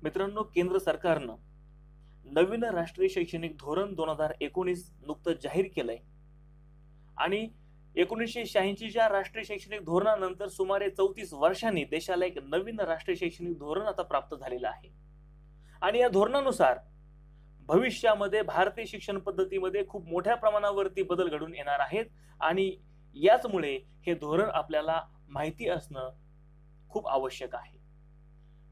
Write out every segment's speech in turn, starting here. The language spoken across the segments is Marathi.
मित्रांनो, केंद्र सरकारनं नवीन राष्ट्रीय शैक्षणिक धोरण 2019 नुकतंच जाहीर केलंय आणि 1986च्या राष्ट्रीय शैक्षणिक धोरणानंतर सुमारे 34 वर्षांनी देशाला एक नवीन राष्ट्रीय शैक्षणिक धोरण आता प्राप्त झालेलं आहे। आणि या धोरणानुसार भविष्यामध्ये भारतीय शिक्षण पद्धतीमध्ये खूप मोठ्या प्रमाणावरती बदल घडून येणार आहेत आणि याचमुळे हे धोरण आपल्याला माहिती असणं खूप आवश्यक आहे।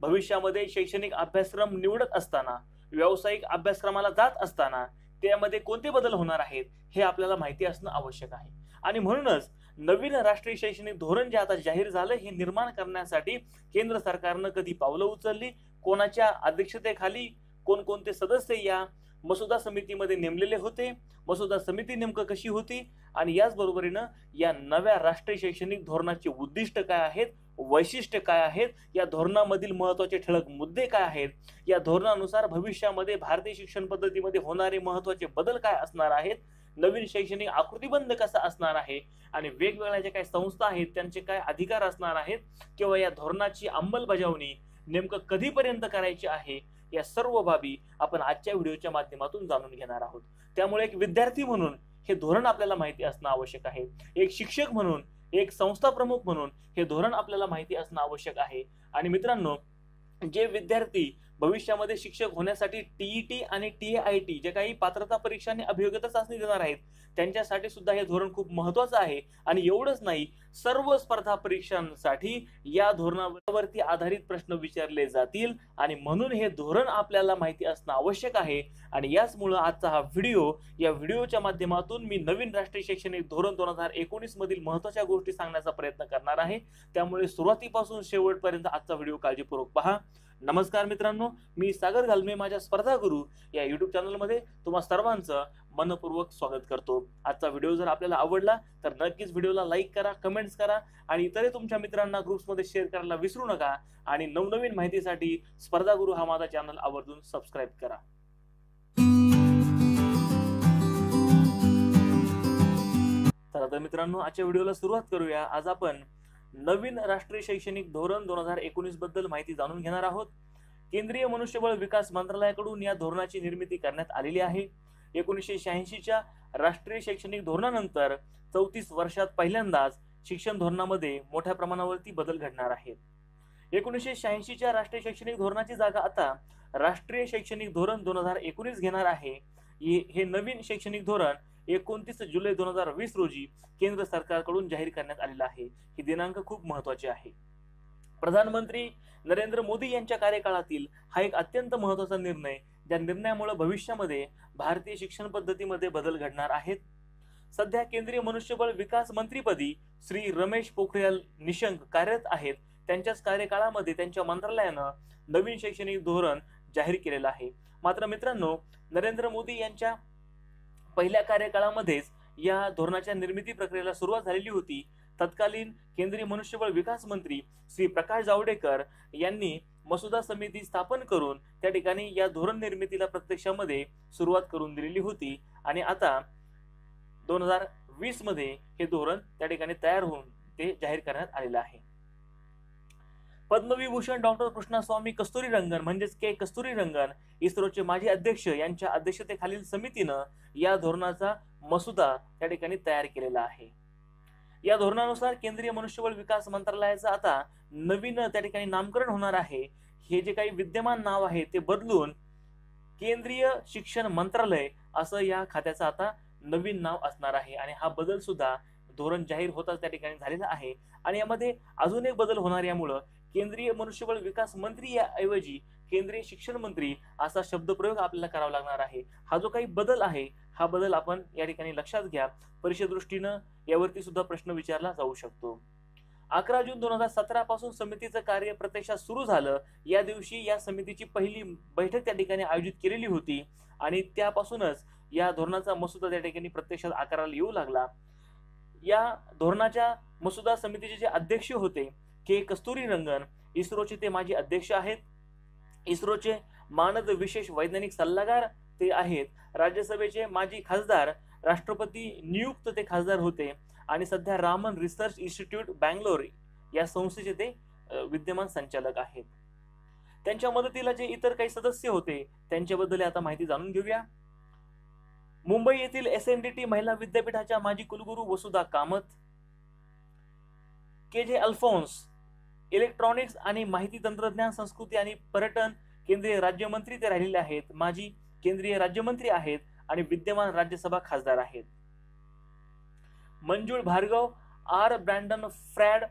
भविष्यामध्ये शैक्षणिक अभ्यासक्रम निवडत असताना, व्यावसायिक अभ्यासक्रमाला जात असताना त्यामध्ये कोणते बदल होणार आहेत हे आपल्याला माहिती असणं आवश्यक आहे। आणि म्हणूनच नवीन राष्ट्रीय शैक्षणिक धोरण जे आता जाहीर झालं हे निर्माण करण्यासाठी केंद्र सरकारनं कधी पावलं उचलली, कोणाच्या अध्यक्षतेखाली कोणकोणते सदस्य या मसुदा समितीमध्ये नेमलेले होते, मसुदा समिती नेमकं कशी होती आणि याच बरोबरीनं या नव्या राष्ट्रीय शैक्षणिक धोरणाचे उद्दिष्ट काय आहेत, वैशिष्ट्य काय आहेत, या धोरणामधील महत्त्वाचे ठळक मुद्दे काय आहेत, या धोरणानुसार भविष्यामध्ये भारतीय शिक्षण पद्धतीमध्ये होणारे महत्त्वाचे बदल काय असणार आहेत, नवीन शैक्षणिक आकृतीबंध कसा असणार आहे आणि वेगवेगळ्या ज्या काही संस्था आहेत त्यांचे काय अधिकार असणार आहेत किंवा या धोरणाची अंमलबजावणी नेमकं कधीपर्यंत करायची आहे, या सर्व बाबी आपण आजच्या व्हिडिओच्या माध्यमातून जाणून घेणार आहोत। त्यामुळे एक विद्यार्थी म्हणून हे धोरण आपल्याला माहिती असणं आवश्यक आहे, एक शिक्षक म्हणून, एक संस्था प्रमुख म्हणून हे धोरण आपल्याला माहिती असणं आवश्यक आहे। आणि मित्रांनो, जे विद्यार्थी भविष्यामध्ये शिक्षक होण्यासाठी टीईटी आणि टीएआयटी जे काही पात्रता परीक्षा आणि अभियोग्यता चाचणी देणार आहेत त्यांच्यासाठी सुद्धा हे धोरण खूप महत्त्वाचं आहे। आणि एवढंच नाही, सर्व स्पर्धा परीक्षांसाठी या धोरणावरती आधारित प्रश्न विचारले जातील आणि म्हणून हे धोरण आपल्याला माहिती असणं आवश्यक आहे। आणि याचमुळे आजचा हा व्हिडिओ, या व्हिडिओच्या माध्यमातून मी नवीन राष्ट्रीय शैक्षणिक धोरण 2019 मधील महत्त्वाच्या गोष्टी सांगण्याचा प्रयत्न करणार आहे। त्यामुळे सुरुवातीपासून शेवटपर्यंत आजचा व्हिडिओ काळजीपूर्वक पहा। नमस्कार मित्रांनो, मी सागर घालमे माझ्या स्पर्धा गुरु या युट्यूब चॅनलमध्ये तुम्हा सर्वांचं मनपूर्वक स्वागत करतो। आजचा व्हिडिओ जर आपल्याला आवडला तर नक्कीच व्हिडिओला लाईक करा, कमेंट्स करा आणि इतरही तुमच्या मित्रांना ग्रुप्समध्ये शेअर करायला विसरू नका। आणि नवनवीन माहितीसाठी स्पर्धा गुरु हा माझा चॅनल आवर्जून सबस्क्राईब करा। तर मित्रांनो, आजच्या व्हिडिओला सुरुवात करूया। आज आपण नवीन राष्ट्रीय शैक्षणिक धोरण 2019 बद्दल माहिती जाणून घेणार आहोत। केंद्रीय मनुष्यबळ विकास मंत्रालयाकडून या धोरणाची निर्मिती करण्यात आलेली आहे। 1986च्या राष्ट्रीय शैक्षणिक धोरणानंतर 34 वर्षात पहिल्यांदाच शिक्षण धोरणामध्ये मोठ्या प्रमाणावरती बदल घडणार आहेत। 1986च्या राष्ट्रीय शैक्षणिक धोरणाची जागा आता राष्ट्रीय शैक्षणिक धोरण 2019 घेणार आहे। हे नवीन शैक्षणिक धोरण 29 जुलै 2020 रोजी केंद्र सरकारकडून जाहीर करण्यात आलेला आहे। ही दिनांक खूप महत्त्वाचे आहे। प्रधानमंत्री नरेंद्र मोदी यांच्या कार्यकाळातील हा एक अत्यंत महत्त्वाचा निर्णय, ज्या निर्णयामुळे भविष्यामध्ये भारतीय शिक्षण पद्धतीमध्ये बदल घडणार आहेत। सध्या केंद्रीय मनुष्यबळ विकास मंत्रीपदी श्री रमेश पोखरियाल निशंक कार्यरत आहेत। त्यांच्याच कार्यकाळामध्ये त्यांच्या मंत्रालयानं नवीन शैक्षणिक धोरण जाहीर केलेलं आहे। मात्र मित्रांनो, नरेंद्र मोदी यांच्या पहिल्या कार्यकाळामध्येच या धोरणाच्या निर्मिती प्रक्रियेला सुरुवात झालेली होती। तत्कालीन केंद्रीय मनुष्यबळ विकास मंत्री श्री प्रकाश जावडेकर यांनी मसुदा समिती स्थापन करून त्या ठिकाणी या धोरण निर्मितीला प्रत्यक्षामध्ये सुरुवात करून दिलेली होती। आणि आता 2020 मध्ये हे धोरण त्या ठिकाणी तयार होऊन ते जाहीर करण्यात आलेलं आहे। पद्मविभूषण डॉक्टर कृष्णस्वामी कस्तुरीरंगन म्हणजेच के कस्तुरीरंगन, इस्रोचे माजी अध्यक्ष यांच्या अध्यक्षतेखालील समितीनं या धोरणाचा मसुदा त्या ठिकाणी तयार केलेला आहे। या धोरणानुसार केंद्रीय मनुष्यबळ विकास मंत्रालयाचं आता नवीन त्या ठिकाणी नामकरण होणार आहे। हे जे काही विद्यमान नाव आहे ते बदलून केंद्रीय शिक्षण मंत्रालय असं या खात्याचं आता नवीन नाव असणार आहे। आणि हा बदल सुद्धा धोरण जाहीर होताच त्या ठिकाणी झालेला आहे। आणि यामध्ये अजून एक बदल होणार, यामुळं केंद्रीय मनुष्यबळ विकास मंत्री या ऐवजी केंद्रीय शिक्षण मंत्री असा शब्दप्रयोग आपल्याला करावा लागणार आहे। हा जो काही बदल आहे हा बदल आपण या ठिकाणी लक्षात घ्या, परीक्षेदृष्टीनं यावरती सुद्धा प्रश्न विचारला जाऊ शकतो। 11 जून 2017 पासून समितीचं कार्य प्रत्यक्षात सुरू झालं। या दिवशी या समितीची पहिली बैठक त्या ठिकाणी आयोजित केलेली होती आणि त्यापासूनच या धोरणाचा मसुदा त्या ठिकाणी प्रत्यक्षात आकाराला येऊ लागला। या धोरणाच्या मसुदा समितीचे जे अध्यक्ष होते के कस्तुरीरंगन, इस्रोचे ते माजी अध्यक्ष आहेत। इस्रोचे मानद विशेष वैज्ञानिक सल्लागार ते आहेत। राज्यसभेचे माजी खासदार, राष्ट्रपती नियुक्त ते खासदार होते आणि सध्या रामन रिसर्च इन्स्टिट्यूट बँगलोर या संस्थेचे ते विद्यमान संचालक आहेत। त्यांच्या मदतीला जे इतर काही सदस्य होते त्यांच्याबद्दल आता माहिती जाणून घेऊया. मुंबई येथील SNDT महिला विद्यापीठाच्या माजी कुलगुरू वसुधा कामत, KJ अल्फोन्स इलेक्ट्रॉनिक्स आणि माहिती तंत्रज्ञान, संस्कृती आणि पर्यटन केंद्रीय राज्यमंत्री ते राहिलेले आहेत, माजी केंद्रीय राज्यमंत्री आहेत आणि विद्यमान राज्यसभा खासदार आहेत. Manjul Bhargava, R. Brandon Fred,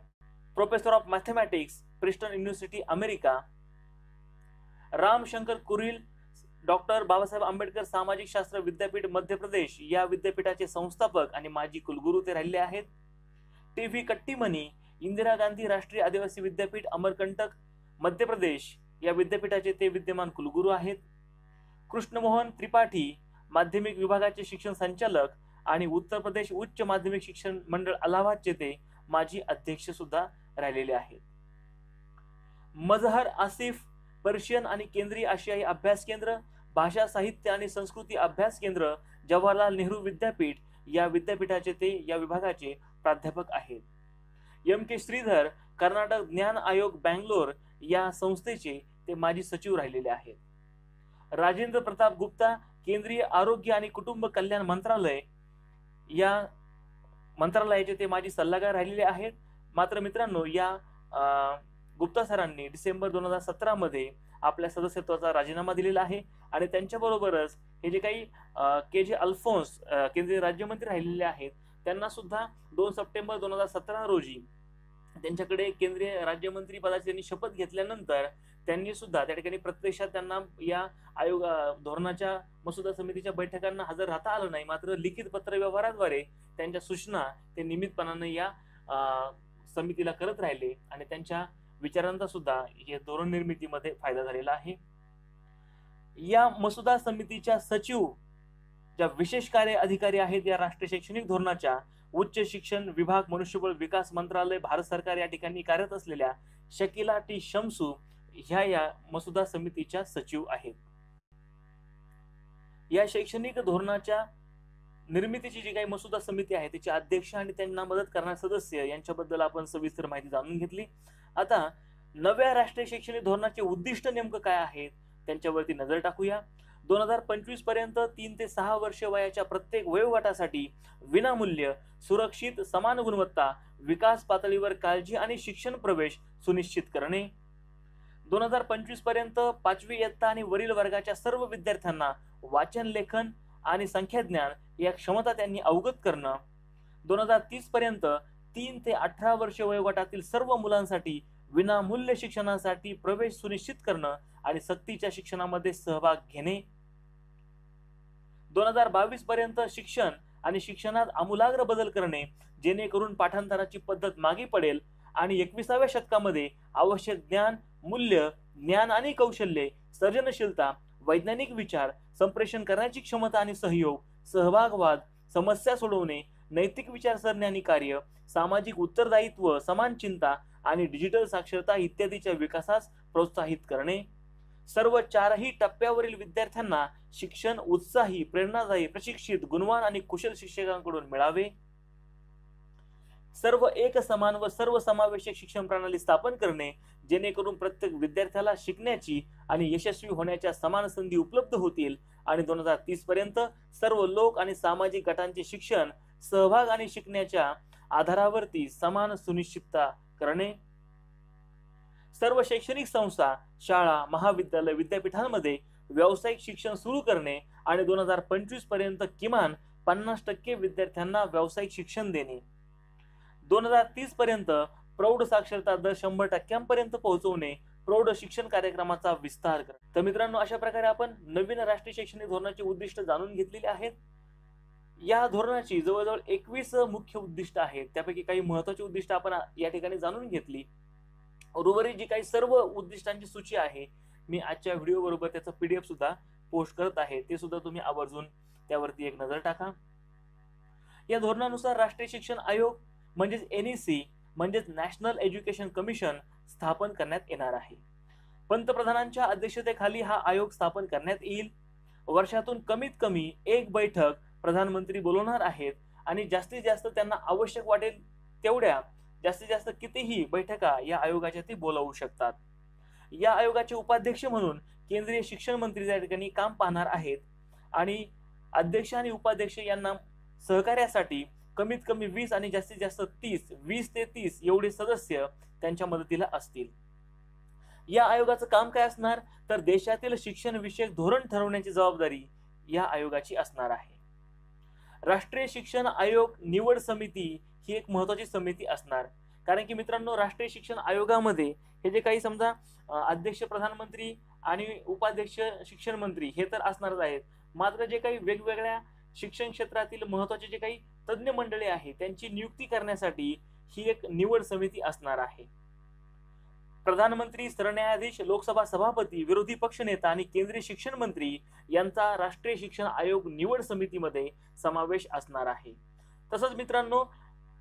professor of mathematics, Princeton University, America. Ram Shankar Kuril, doctor Babasaheb Ambedkar सामाजिक शास्त्र विद्यापीठ, मध्य प्रदेश या विद्यापीठाचे संस्थापक आणि माजी कुलगुरू ते राहिले आहेत. TV कट्टीमनी, इंदिरा गांधी राष्ट्रीय आदिवासी विद्यापीठ, अमरकंटक, मध्य प्रदेश या विद्यापीठाचे ते विद्यमान कुलगुरू आहेत. कृष्णमोहन त्रिपाठी, माध्यमिक विभागाचे शिक्षण संचालक आणि उत्तर प्रदेश उच्च माध्यमिक शिक्षण मंडळ अलाहाबादचे ते माजी अध्यक्ष सुद्धा राहिलेले आहेत. मजहर आसिफ, पर्शियन आणि केंद्रीय आशियाई अभ्यास केंद्र, भाषा साहित्य आणि संस्कृती अभ्यास केंद्र, जवाहरलाल नेहरू विद्यापीठ या विद्यापीठाचे ते या विभागाचे प्राध्यापक आहेत. MK श्रीधर, कर्नाटक ज्ञान आयोग, बँगलोर या संस्थेचे ते माजी सचिव राहिलेले आहेत. राजेंद्र प्रताप गुप्ता, केंद्रीय आरोग्य आणि कुटुंब कल्याण मंत्रालय या मंत्रालयाचे ते माजी सल्लागार राहिलेले आहेत. मात्र मित्रांनो, या गुप्ता सरांनी डिसेंबर 2017 मध्ये आपल्या सदस्यत्वाचा राजीनामा दिलेला आहे आणि त्यांच्याबरोबरच हे जे काही KJ अल्फोन्स केंद्रीय राज्यमंत्री राहिलेले आहेत त्यांना सुद्धा 2 सप्टेंबर 2017 रोजी त्यांच्याकडे केंद्रीय राज्यमंत्री पदाची त्यांनी शपथ घेतल्यानंतर त्यांनी सुद्धा त्या ठिकाणी प्रत्यक्षात त्यांना या आयोग धोरणाच्या मसुदा समितीच्या बैठकांना हजर राहता आलं नाही. मात्र लिखित पत्रव्यवहाराद्वारे त्यांच्या सूचना ते नियमितपणाने या समितीला करत राहिले आणि त्यांच्या विचारांचा सुद्धा हे धोरण निर्मितीमध्ये फायदा झालेला आहे. या मसुदा समितीच्या सचिव ज्या विशेष कार्य अधिकारी आहेत या राष्ट्रीय शैक्षणिक धोरणाच्या उच्च शिक्षण विभाग, मनुष्यबळ विकास मंत्रालय, भारत सरकार या ठिकाणी कार्यरत असलेल्या शकीला टी शमसू ह्या या मसुदा समितीच्या सचिव आहेत. या शैक्षणिक धोरणाच्या निर्मितीची जी काही मसुदा समिती आहे त्याचे अध्यक्ष आणि त्यांना मदत करणारे सदस्य यांच्याबद्दल आपण सविस्तर माहिती जाणून घेतली. आता नव्या राष्ट्रीय शैक्षणिक धोरणाचे उद्दिष्ट नेमकं काय आहेत त्यांच्यावरती नजर टाकूया. 2025 पर्यंत 3 ते 6 वर्ष वयाच्या प्रत्येक वयोगटासाठी विनामूल्य, सुरक्षित, समान गुणवत्ता, विकास पातळीवर काळजी आणि शिक्षण प्रवेश सुनिश्चित करणे. 2025 पर्यंत 5वी इयत्ता आणि वरील वर्गाच्या सर्व विद्यार्थ्यांना वाचन, लेखन आणि संख्याज्ञान या क्षमता त्यांनी अवगत करणं. 2030 पर्यंत 3 ते 18 वर्ष वयोगटातील सर्व मुलांसाठी विनामूल्य शिक्षणासाठी प्रवेश सुनिश्चित करणं आणि सक्तीच्या शिक्षणामध्ये सहभाग घेणे. 2022 पर्यंत शिक्षण आणि शिक्षणात आमूलाग्र बदल करणे जेणेकरून पाठांतराची पद्धत मागे पडेल आणि 21व्या शतकामध्ये आवश्यक ज्ञान, मूल्य, ज्ञान आणि कौशल्ये, सर्जनशीलता, वैज्ञानिक विचार, संप्रेषण करण्याची क्षमता आणि सहयोग, सहभागवाद, समस्या सोडवणे, नैतिक विचारसरणी आणि कार्य, सामाजिक उत्तरदायित्व, समान चिंता आणि डिजिटल साक्षरता इत्यादीच्या विकासास प्रोत्साहित करणे. सर्व 4ही टप्प्यावरील विद्यार्थ्यांना शिक्षण उत्साही, प्रेरणादायी, प्रशिक्षित, गुणवान आणि कुशल शिक्षकांकडून मिळावे. सर्व एक समान व सर्व समावेशक शिक्षण प्रणाली स्थापन करणे जेणेकरून प्रत्येक विद्यार्थ्याला शिकण्याची आणि यशस्वी होण्याच्या समान संधी उपलब्ध होतील आणि 2030 पर्यंत सर्व लोक आणि सामाजिक गटांचे शिक्षण, सहभाग आणि शिकण्याच्या आधारावरती समान सुनिश्चितता करणे. सर्व शैक्षणिक संस्था, शाळा, महाविद्यालय, विद्यापीठांमध्ये व्यावसायिक शिक्षण सुरू करणे आणि 2025 पर्यंत किमान 50% विद्यार्थ्यांना व्यावसायिक शिक्षण देणे. 2030 पर्यंत प्रौढ साक्षरता दर 100% पर्यंत पोहोचवणे, प्रौढ शिक्षण कार्यक्रमाचा विस्तार करणे. तर मित्रांनो, अशा प्रकारे आपण नवीन राष्ट्रीय शैक्षणिक धोरणाची उद्दिष्ट जाणून घेतलेली आहेत. या धोरणाची जवळजवळ 21 मुख्य उद्दिष्ट आहेत. त्यापैकी काही महत्त्वाची उद्दिष्ट आपण या ठिकाणी जाणून घेतली. उर्वरित जी काही सर्व उद्दिष्टांची सूची आहे मी आजच्या व्हिडिओ बरोबर त्याचा PDF सुद्धा पोस्ट करत आहे, ते सुद्धा तुम्ही आवर्जून त्यावरती एक नजर टाका. या धोरणानुसार राष्ट्रीय शिक्षण आयोग म्हणजेच NEC म्हणजेच नॅशनल एज्युकेशन कमिशन स्थापन करण्यात येणार आहे. पंतप्रधानांच्या अध्यक्षतेखाली हा आयोग स्थापन करण्यात येईल. वर्षातून कमीत कमी एक बैठक प्रधानमंत्री बोलवणार आहेत आणि जास्तीत जास्त त्यांना आवश्यक वाटेल तेवढ्या जास्तीत जास्त कितीही बैठका या आयोगाच्या ते बोलावू शकतात. या आयोगाचे उपाध्यक्ष म्हणून केंद्रीय शिक्षण मंत्री त्या ठिकाणी काम पाहणार आहेत आणि अध्यक्ष आणि उपाध्यक्ष यांना सहकार्यासाठी कमीत कमी 20 आणि जास्तीत जास्त 20 ते 30 एवढे सदस्य त्यांच्या मदतीला असतील. या आयोगाचं काम काय असणार तर देशातील शिक्षण विषयक धोरण ठरवण्याची जबाबदारी या आयोगाची असणार आहे. राष्ट्रीय शिक्षण आयोग निवड समिती ही एक महत्वाची समिती असणार, कारण की मित्रांनो राष्ट्रीय शिक्षण आयोगामध्ये हे जे काही समजा अध्यक्ष प्रधानमंत्री आणि उपाध्यक्ष शिक्षण मंत्री हे तर असणारच आहेत, मात्र जे काही वेगवेगळ्या शिक्षण क्षेत्रातील महत्वाचे जे काही तज्ञ मंडळी आहेत त्यांची नियुक्ती करण्यासाठी ही एक निवड समिती असणार आहे. प्रधानमंत्री, सरन्यायाधीश, लोकसभा सभापती, विरोधी पक्षनेता आणि केंद्रीय शिक्षण मंत्री यांचा राष्ट्रीय शिक्षण आयोग निवड समितीमध्ये समावेश असणार आहे. तसंच मित्रांनो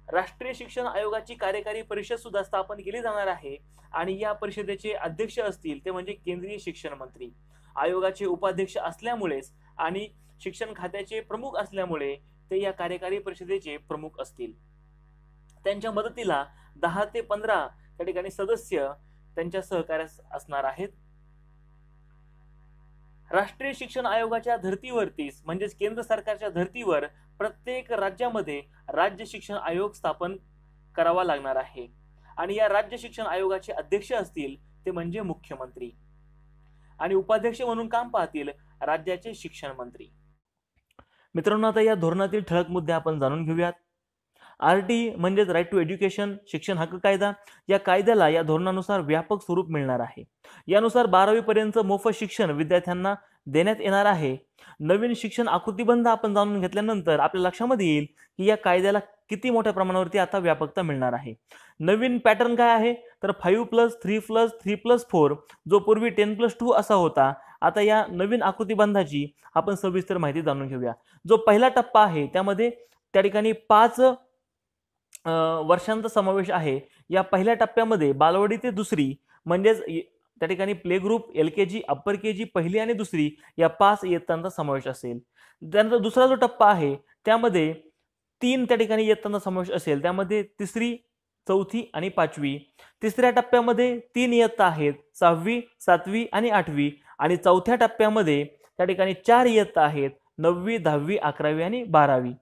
राष्ट्रीय शिक्षण आयोगाची कार्यकारी परिषद सुद्धा स्थापन केली जाणार आहे आणि या परिषदेचे अध्यक्ष असतील ते म्हणजे केंद्रीय शिक्षण मंत्री. आयोगाचे उपाध्यक्ष असल्यामुळेच आणि शिक्षण खात्याचे प्रमुख असल्यामुळे ते या कार्यकारी परिषदेचे प्रमुख असतील. त्यांच्या मदतीला 10 ते 15 त्या ठिकाणी सदस्य त्यांच्या सहकार्यास असणार आहेत. राष्ट्रीय शिक्षण आयोगाच्या धर्तीवरतीच म्हणजेच केंद्र सरकारच्या धर्तीवर प्रत्येक राज्यामध्ये राज्य शिक्षण आयोग स्थापन करावा लागणार आहे आणि या राज्य शिक्षण आयोगाचे अध्यक्ष असतील ते म्हणजे मुख्यमंत्री आणि उपाध्यक्ष म्हणून काम पाहतील राज्याचे शिक्षण मंत्री. मित्रांनो आता या धोरणातील ठळक मुद्दे आपण जाणून घेऊयात. RT म्हणजेच राईट टू एज्युकेशन शिक्षण हक्क कायदा, या कायद्याला या धोरणानुसार व्यापक स्वरूप मिळणार आहे. यानुसार 12वी पर्यंत मोफत शिक्षण विद्यार्थ्यांना देण्यात येणार आहे. नवीन शिक्षण आकृतीबंध आपण जाणून घेतल्यानंतर आपल्या लक्षामध्ये येईल की या कायद्याला किती मोठ्या प्रमाणावरती आता व्यापकता मिळणार आहे. नवीन पॅटर्न काय आहे तर 5+3+3+4 जो पूर्वी 10+2 असा होता, आता या नवीन आकृतीबंधाची आपण सविस्तर माहिती जाणून घेऊया. जो पहिला टप्पा आहे त्यामध्ये त्या ठिकाणी 5 वर्षांचा समावेश आहे. या पहिल्या टप्प्यामध्ये बालवाडी ते दुसरी म्हणजेच त्या ठिकाणी play group, LKG, upper KG, पहिली आणि दुसरी या 5 इयत्तांचा समावेश असेल. त्यानंतर दुसरा जो टप्पा आहे त्यामध्ये 3 त्या ठिकाणी इयत्तांचा समावेश असेल, त्यामध्ये तिसरी, चौथी आणि 5वी. तिसऱ्या टप्प्यामध्ये 3 इयत्ता आहेत, 6वी, 7वी आणि 8वी आणि चौथ्या टप्प्यामध्ये त्या ठिकाणी 4 इयत्ता आहेत, 9वी, 10वी, 11वी आणि 12वी.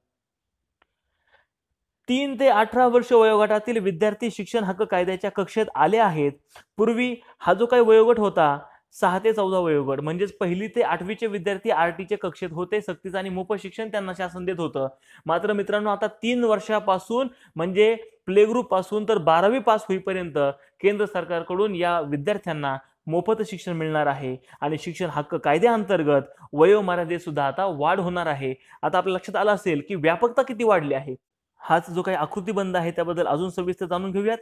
3 ते 18 वर्ष वयोगटातील विद्यार्थी शिक्षण हक्क कायद्याच्या कक्षेत आले आहेत. पूर्वी हा जो काही वयोगट होता 6 ते 14 वयोगट म्हणजेच पहिली ते 8वीचे विद्यार्थी RTच्या कक्षेत होते. सक्तीचं आणि मोफत शिक्षण त्यांना शासन देत होतं. मात्र मित्रांनो आता 3 वर्षापासून म्हणजे प्ले ग्रुप पासून तर 12वी पास होईपर्यंत केंद्र सरकारकडून या विद्यार्थ्यांना मोफत शिक्षण मिळणार आहे आणि शिक्षण हक्क कायद्याअंतर्गत वयोमर्यादेत सुद्धा आता वाढ होणार आहे. आता आपल्या लक्षात आलं असेल की व्यापकता किती वाढली आहे. हाच जो काही आकृतीबंध आहे त्याबद्दल अजून सविस्तर जाणून घेऊयात.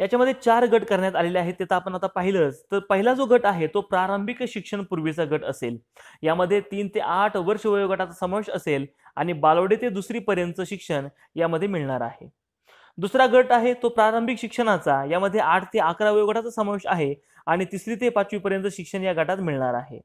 याच्यामध्ये 4 गट करण्यात आलेले आहेत ते तर आपण आता पाहिलंच. तर पहिला जो गट आहे तो प्रारंभिक शिक्षण पूर्वीचा गट असेल. यामध्ये 3 ते 8 वर्ष वयोगटाचा समावेश असेल आणि बालवाडी ते दुसरी पर्यंत शिक्षण यामध्ये मिळणार आहे. दुसरा गट आहे तो प्रारंभिक शिक्षणाचा, यामध्ये 8 ते 11 वयोगटाचा समावेश आहे आणि तिसरी ते 5वी पर्यंत शिक्षण या गटात मिळणार आहे.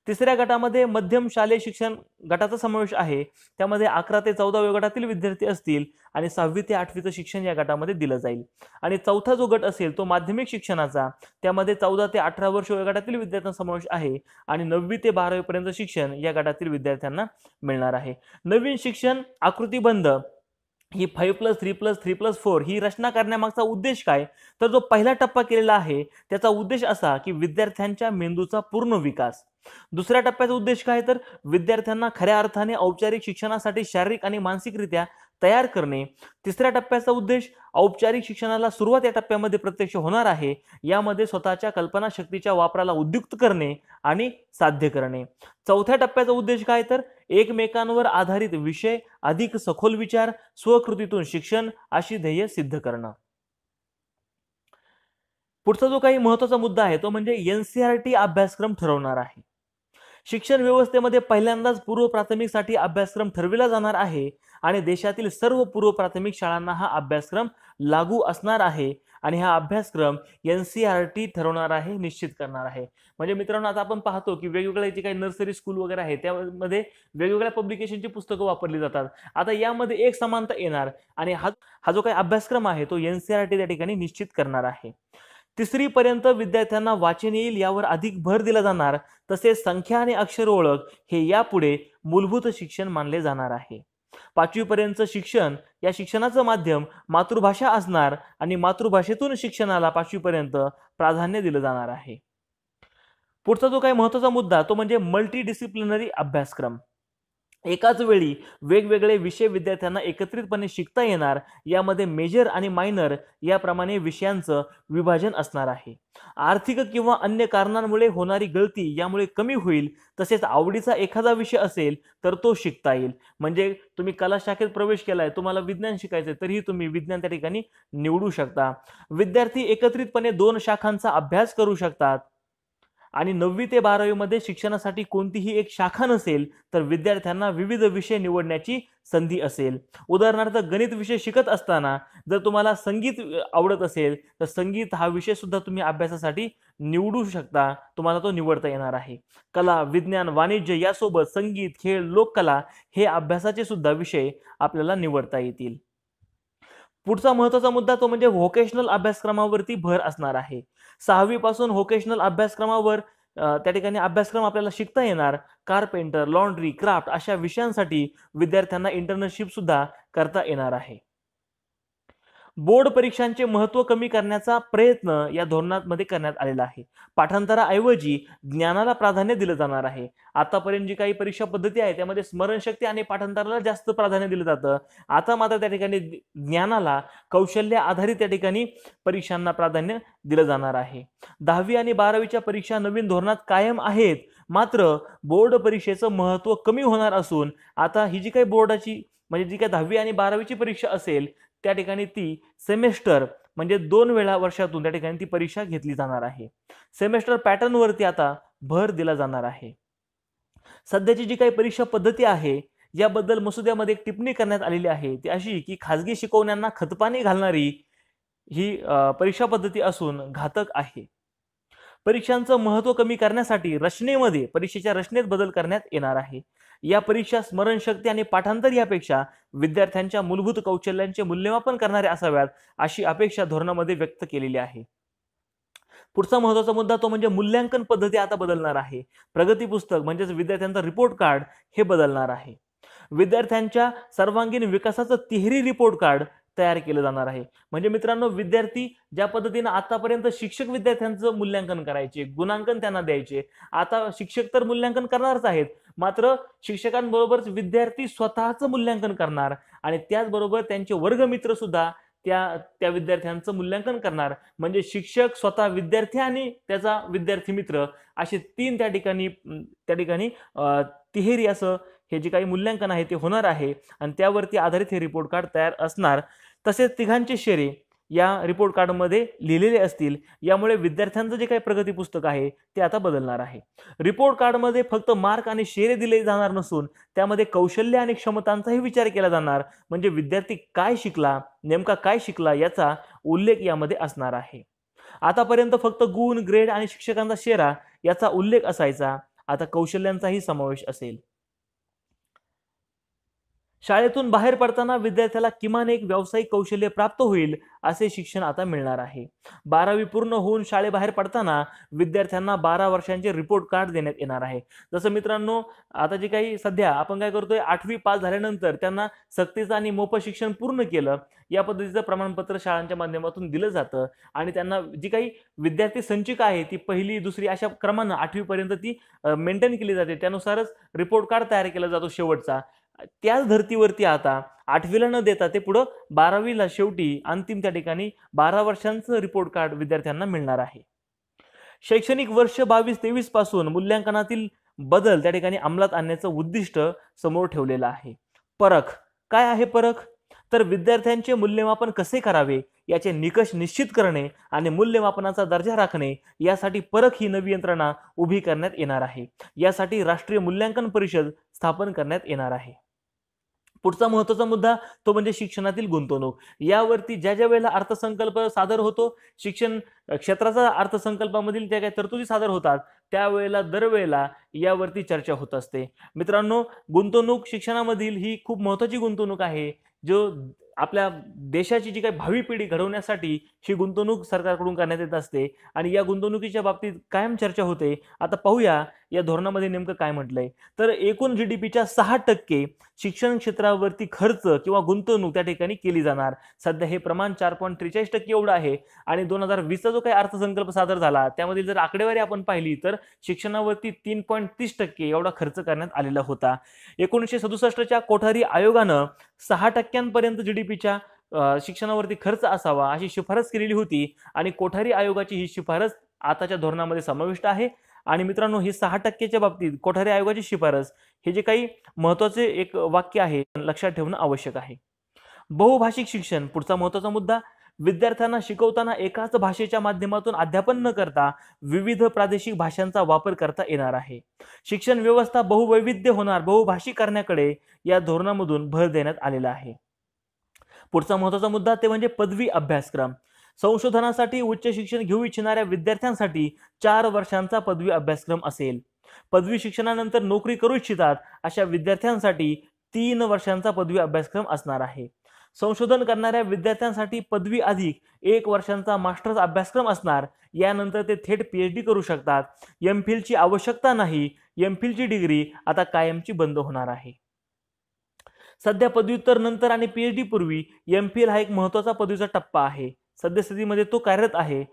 तिसऱ्या गटामध्ये मध्यम शालेय शिक्षण गटाचा समावेश आहे, त्यामध्ये 11 ते 14 वयोगटातील विद्यार्थी असतील आणि 6वी ते 8वीचं शिक्षण या गटामध्ये दिलं जाईल. आणि चौथा जो गट असेल तो माध्यमिक शिक्षणाचा, त्यामध्ये 14 ते 18 वर्ष वयोगटातील विद्यार्थ्यांचा समावेश आहे आणि 9वी ते 12वी पर्यंत शिक्षण या गटातील विद्यार्थ्यांना मिळणार आहे. नवीन शिक्षण आकृतीबंध ही 5+3+3+4 ही रचना करण्यामागचा उद्देश काय तर जो पहिला टप्पा केलेला आहे त्याचा उद्देश असा की विद्यार्थ्यांच्या मेंदूचा पूर्ण विकास. दुसऱ्या टप्प्याचा उद्देश काय तर विद्यार्थ्यांना खऱ्या अर्थाने औपचारिक शिक्षणासाठी शारीरिक आणि मानसिकरित्या तयार करणे. तिसऱ्या टप्प्याचा उद्देश औपचारिक शिक्षणाला सुरुवात या टप्प्यामध्ये प्रत्यक्ष होणार आहे, यामध्ये स्वतःच्या कल्पनाशक्तीच्या वापराला उद्युक्त करणे आणि साध्य करणे. चौथ्या टप्प्याचा उद्देश काय तर एकमेकांवर आधारित विषय, अधिक सखोल विचार, स्वकृतीतून शिक्षण अशी ध्येय सिद्ध करणं. पुढचा जो काही महत्त्वाचा मुद्दा आहे तो म्हणजे NCERT अभ्यासक्रम ठरवणार आहे. शिक्षण व्यवस्थेमध्ये पहिल्यांदाच पूर्व प्राथमिकसाठी अभ्यासक्रम ठरविला जाणार आहे आणि देशातील सर्व पूर्व प्राथमिक शाळांना हा अभ्यासक्रम लागू असणार आहे आणि हा अभ्यासक्रम NCERT ठरवणार आहे, निश्चित करणार आहे. म्हणजे मित्रांनो आता आपण पाहतो की वेगवेगळे जे काही नर्सरी स्कूल वगैरे आहे त्यामध्ये वेगवेगळ्या पब्लिकेशनची पुस्तकं वापरली जातात. आता यामध्ये एक समानता येणार आणि हा जो काही अभ्यासक्रम आहे तो NCERT त्या ठिकाणी निश्चित करणार आहे. तिसरी पर्यंत विद्यार्थ्यांना वाचन येईल यावर अधिक भर दिला जाणार, तसेच संख्या आणि अक्षर ओळख हे यापुढे मूलभूत शिक्षण मानले जाणार आहे. 5वी पर्यंत शिक्षण या शिक्षणाचं माध्यम मातृभाषा असणार आणि मातृभाषेतून शिक्षणाला 5वी पर्यंत प्राधान्य दिलं जाणार आहे. पुढचा जो काही महत्त्वाचा मुद्दा तो म्हणजे मल्टी डिसिप्लिनरी अभ्यासक्रम. एकाच वेळी वेगवेगळे विषय विद्यार्थ्यांना एकत्रितपणे शिकता येणार. यामध्ये मेजर आणि मायनर याप्रमाणे विषयांचं विभाजन असणार आहे. आर्थिक किंवा अन्य कारणांमुळे होणारी गळती यामुळे कमी होईल. तसेच आवडीचा एखादा विषय असेल तर तो शिकता येईल. म्हणजे तुम्ही कला शाखेत प्रवेश केलाय, तुम्हाला विज्ञान शिकायचंय, तरीही तुम्ही विज्ञान त्या ठिकाणी निवडू शकता. विद्यार्थी एकत्रितपणे 2 शाखांचा अभ्यास करू शकतात. आणि 9वी ते 12वी मध्ये शिक्षणासाठी कोणतीही एक शाखा नसेल तर विद्यार्थ्यांना विविध विषय निवडण्याची संधी असेल. उदाहरणार्थ गणित विषय शिकत असताना जर तुम्हाला संगीत आवडत असेल तर संगीत हा विषय सुद्धा तुम्ही अभ्यासासाठी निवडू शकता, तुम्हाला तो निवडता येणार आहे. कला, विज्ञान, वाणिज्य यासोबत संगीत, खेळ, लोककला हे अभ्यासाचे सुद्धा विषय आपल्याला निवडता येतील. पुढचा महत्त्वाचा मुद्दा तो म्हणजे व्होकेशनल अभ्यासक्रमावरती भर असणार आहे. 6वी पासून व्होकेशनल अभ्यासक्रमावर त्या ठिकाणी अभ्यासक्रम आपल्याला शिकता येणार. कार्पेंटर, लॉन्ड्री, क्राफ्ट अशा विषयांसाठी विद्यार्थ्यांना इंटर्नशिप सुद्धा करता येणार आहे. बोर्ड परीक्षांचे महत्त्व कमी करण्याचा प्रयत्न या धोरणामध्ये करण्यात आलेला आहे. पाठांतराऐवजी ज्ञानाला प्राधान्य दिलं जाणार आहे. आतापर्यंत जी काही परीक्षा पद्धती आहे त्यामध्ये स्मरणशक्ती आणि पाठांतराला जास्त प्राधान्य दिलं जातं. आता मात्र त्या ठिकाणी ज्ञानाला, कौशल्य आधारित त्या ठिकाणी परीक्षांना प्राधान्य दिलं जाणार आहे. 10वी आणि 12वीच्या परीक्षा नवीन धोरणात कायम आहेत, मात्र बोर्ड परीक्षेचं महत्त्व कमी होणार असून आता ही जी काही बोर्डाची म्हणजे जी काही 10वी आणि 12वीची परीक्षा असेल त्या ठिकाणी ती सेमेस्टर म्हणजे 2 वेळा वर्षातून त्या ठिकाणी ती परीक्षा घेतली जाणार आहे. सेमेस्टर पॅटर्नवरती आता भर दिला जाणार आहे. सध्याची जी काही परीक्षा पद्धती आहे याबद्दल मसुद्यामध्ये एक टिप्पणी करण्यात आलेली आहे. ती अशी की खाजगी शिकवण्यांना खतपाणी घालणारी ही परीक्षा पद्धती असून घातक आहे. परीक्षांचं महत्त्व कमी करण्यासाठी रचनेमध्ये परीक्षेच्या रचनेत बदल करण्यात येणार आहे. या परीक्षा स्मरणशक्ती आणि पाठांतर यापेक्षा विद्यार्थ्यांच्या मूलभूत कौशल्यांचे मूल्यमापन करणाऱ्या असाव्यात अशी अपेक्षा धोरणामध्ये व्यक्त केलेली आहे. पुढचा महत्त्वाचा मुद्दा तो म्हणजे मूल्यांकन पद्धती आता बदलणार आहे. प्रगती पुस्तक म्हणजेच विद्यार्थ्यांचा रिपोर्ट कार्ड हे बदलणार आहे. विद्यार्थ्यांच्या सर्वांगीण विकासाचं तिहेरी रिपोर्ट कार्ड तयार केलं जाणार आहे. म्हणजे मित्रांनो, विद्यार्थी ज्या पद्धतीने आतापर्यंत शिक्षक विद्यार्थ्यांचं मूल्यांकन करायचे, गुणांकन त्यांना द्यायचे, आता शिक्षक तर मूल्यांकन करणारच आहेत, मात्र शिक्षकांबरोबरच विद्यार्थी स्वतःचं मूल्यांकन करणार आणि त्याचबरोबर त्यांचे वर्गमित्र सुद्धा त्या विद्यार्थ्यांचं मूल्यांकन करणार. म्हणजे शिक्षक, स्वतः विद्यार्थी आणि त्याचा विद्यार्थी मित्र असे 3 त्या ठिकाणी तिहेरी असं हे जे काही मूल्यांकन आहे ते होणार आहे आणि त्यावरती आधारित हे रिपोर्ट कार्ड तयार असणार. तसेच तिघांचे शेरे या रिपोर्ट कार्डमध्ये लिहिलेले असतील. यामुळे विद्यार्थ्यांचं जे काही प्रगती पुस्तक आहे ते आता बदलणार आहे. रिपोर्ट कार्डमध्ये फक्त मार्क आणि शेरे दिले जाणार नसून त्यामध्ये कौशल्य आणि क्षमतांचाही विचार केला जाणार. म्हणजे विद्यार्थी काय शिकला, नेमका काय शिकला याचा उल्लेख यामध्ये असणार आहे. आतापर्यंत फक्त गुण, ग्रेड आणि शिक्षकांचा शेरा याचा उल्लेख असायचा, आता कौशल्यांचाही समावेश असेल. शाळेतून बाहेर पडताना विद्यार्थ्याला किमान एक व्यावसायिक कौशल्य प्राप्त होईल असे शिक्षण आता मिळणार आहे. 12वी पूर्ण होऊन शाळेबाहेर पडताना विद्यार्थ्यांना 12 वर्षांचे रिपोर्ट कार्ड देण्यात येणार आहे. जसं मित्रांनो, आता जे काही सध्या आपण काय करतोय, 8वी पास झाल्यानंतर त्यांना सक्तीचं आणि मोफत शिक्षण पूर्ण केलं या पद्धतीचं प्रमाणपत्र शाळांच्या माध्यमातून दिलं जातं आणि त्यांना जी काही विद्यार्थी संचिका आहे ती 1ली, 2री अशा क्रमानं 8वी पर्यंत ती मेंटेन केली जाते. त्यानुसारच रिपोर्ट कार्ड तयार केला जातो शेवटचा. त्याच धर्तीवरती आता 8वीला न देता ते पुढं 12वीला शेवटी अंतिम त्या ठिकाणी 12 वर्षांचं रिपोर्ट कार्ड विद्यार्थ्यांना मिळणार आहे. शैक्षणिक वर्ष 22-23 पासून मूल्यांकनातील बदल त्या ठिकाणी अंमलात आणण्याचं उद्दिष्ट समोर ठेवलेलं आहे. परख काय आहे? परख तर विद्यार्थ्यांचे मूल्यमापन कसे करावे याचे निकष निश्चित करणे आणि मूल्यमापनाचा दर्जा राखणे यासाठी परख ही नवी यंत्रणा उभी करण्यात येणार आहे. यासाठी राष्ट्रीय मूल्यांकन परिषद स्थापन करण्यात येणार आहे. पुढचा महत्त्वाचा मुद्दा तो म्हणजे शिक्षणातील गुंतवणूक. यावरती ज्या वेळेला अर्थसंकल्प सादर होतो, शिक्षण क्षेत्राचा अर्थसंकल्पामधील ज्या काही तरतुदी सादर होतात त्यावेळेला दरवेळेला यावरती चर्चा होत असते. मित्रांनो, गुंतवणूक शिक्षणामधील ही खूप महत्त्वाची गुंतवणूक आहे, जो आपल्या देशाची जी काही भावी पिढी घडवण्यासाठी ही गुंतवणूक सरकारकडून करण्यात येत असते आणि या गुंतवणुकीच्या बाबतीत कायम चर्चा होते. आता पाहूया या धोरणामध्ये नेमकं काय म्हटलंय. तर एकूण जीडीपीच्या 6% शिक्षण क्षेत्रावरती खर्च किंवा गुंतवणूक त्या ठिकाणी केली जाणार. सध्या हे प्रमाण 4.43% एवढं आहे आणि 2020चा जो काही अर्थसंकल्प सादर झाला त्यामध्ये जर आकडेवारी आपण पाहिली तर शिक्षणावरती 3.30% एवढा खर्च करण्यात आलेला होता. 1967च्या कोठारी आयोगानं 6% जीडीपीच्या शिक्षणावरती खर्च असावा अशी शिफारस केलेली होती आणि कोठारी आयोगाची ही शिफारस आताच्या धोरणामध्ये समाविष्ट आहे. आणि मित्रांनो, ही 6%च्या बाबतीत कोठारी आयोगाची शिफारस हे जे काही महत्वाचे एक वाक्य आहे लक्षात ठेवणं आवश्यक आहे. बहुभाषिक शिक्षण पुढचा महत्वाचा मुद्दा. विद्यार्थ्यांना शिकवताना एकाच भाषेच्या माध्यमातून अध्यापन न करता विविध प्रादेशिक भाषांचा वापर करता येणार आहे. शिक्षण व्यवस्था बहुवैविध्य होणार, बहुभाषिक करण्याकडे या धोरणामधून भर देण्यात आलेला आहे. पुढचा महत्वाचा मुद्दा ते म्हणजे पदवी अभ्यासक्रम. संशोधनासाठी उच्च शिक्षण घेऊ इच्छिणाऱ्या विद्यार्थ्यांसाठी 4 वर्षांचा पदवी अभ्यासक्रम असेल. पदवी शिक्षणानंतर नोकरी करू इच्छितात अशा विद्यार्थ्यांसाठी 3 वर्षांचा पदवी अभ्यासक्रम असणार आहे. संशोधन करणाऱ्या विद्यार्थ्यांसाठी पदवी अधिक 1 वर्षांचा मास्टर्स अभ्यासक्रम असणार. यानंतर ते थेट पीएचडी करू शकतात. एमफिलची आवश्यकता नाही. एमफिलची डिग्री आता कायमची बंद होणार आहे. सध्या पदव्युत्तर नंतर आणि पीएचडी पूर्वी एमफिल हा एक महत्वाचा पदवीचा टप्पा आहे. सद्यस्थितीमध्ये तो कार्यरत आहे.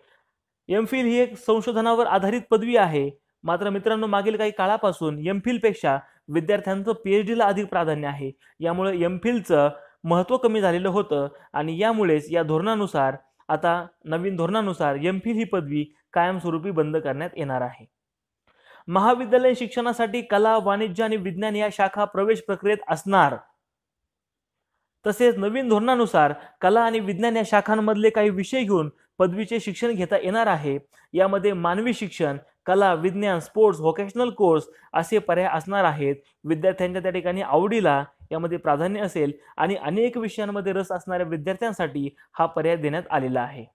एमफिल ही एक संशोधनावर आधारित पदवी आहे. मात्र मित्रांनो, मागील काही काळापासून एमफिल पेक्षा विद्यार्थ्यांचं पीएचडीला अधिक प्राधान्य आहे. यामुळे एमफिलचं महत्त्व कमी झालेलं होतं आणि यामुळेच या धोरणानुसार आता नवीन धोरणानुसार एमफिल ही पदवी कायमस्वरूपी बंद करण्यात येणार आहे. महाविद्यालयीन शिक्षणासाठी कला, वाणिज्य आणि विज्ञान या शाखा प्रवेश प्रक्रियेत असणार. तसेच नवीन धोरणानुसार कला आणि विज्ञान या शाखांमधले काही विषय घेऊन पदवीचे शिक्षण घेता येणार आहे. यामध्ये मानवी शिक्षण, कला, विज्ञान, स्पोर्ट्स, व्होकेशनल कोर्स असे पर्याय असणार आहेत. विद्यार्थ्यांच्या त्या ठिकाणी आवडीला यामध्ये प्राधान्य असेल आणि अनेक विषयांमध्ये रस असणाऱ्या विद्यार्थ्यांसाठी हा पर्याय देण्यात आलेला आहे.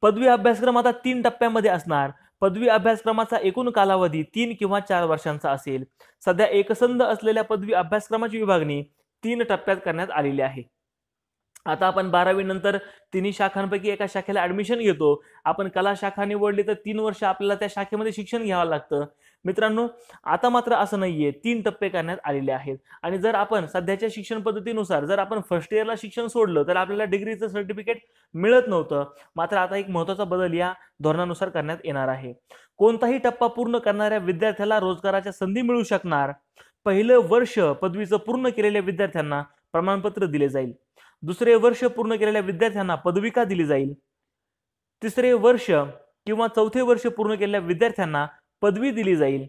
पदवी अभ्यासक्रम आता 3 टप्प्यामध्ये असणार. पदवी अभ्यासक्रमाचा एकूण कालावधी 3 किंवा 4 वर्षांचा असेल. सध्या एकसंध असलेल्या पदवी अभ्यासक्रमाची विभागणी 3 टप्प्यात करण्यात आलेली आहे. आता आपण 12वी नंतर तिन्ही शाखांपैकी एका शाखेला ऍडमिशन घेतो. आपण कला शाखा निवडली तर 3 वर्ष आपल्याला त्या शाखेमध्ये शिक्षण घ्यावं लागतं. मित्रांनो, आता मात्र असं नाहीये. 3 टप्पे करण्यात आलेले आहेत आणि जर आपण सध्याच्या शिक्षण पद्धतीनुसार जर आपण फर्स्ट इयरला शिक्षण सोडलं तर आपल्याला डिग्रीचं सर्टिफिकेट मिळत नव्हतं. मात्र आता एक महत्त्वाचा बदल या धोरणानुसार करण्यात येणार आहे. कोणताही टप्पा पूर्ण करणाऱ्या विद्यार्थ्याला रोजगाराच्या संधी मिळू शकणार. पहिलं वर्ष पदवीचं पूर्ण केलेल्या विद्यार्थ्यांना प्रमाणपत्र दिले जाईल. दुसरे वर्ष पूर्ण केलेल्या विद्यार्थ्यांना पदविका दिली जाईल. तिसरे वर्ष किंवा चौथे वर्ष पूर्ण केलेल्या विद्यार्थ्यांना पदवी दिली जाईल.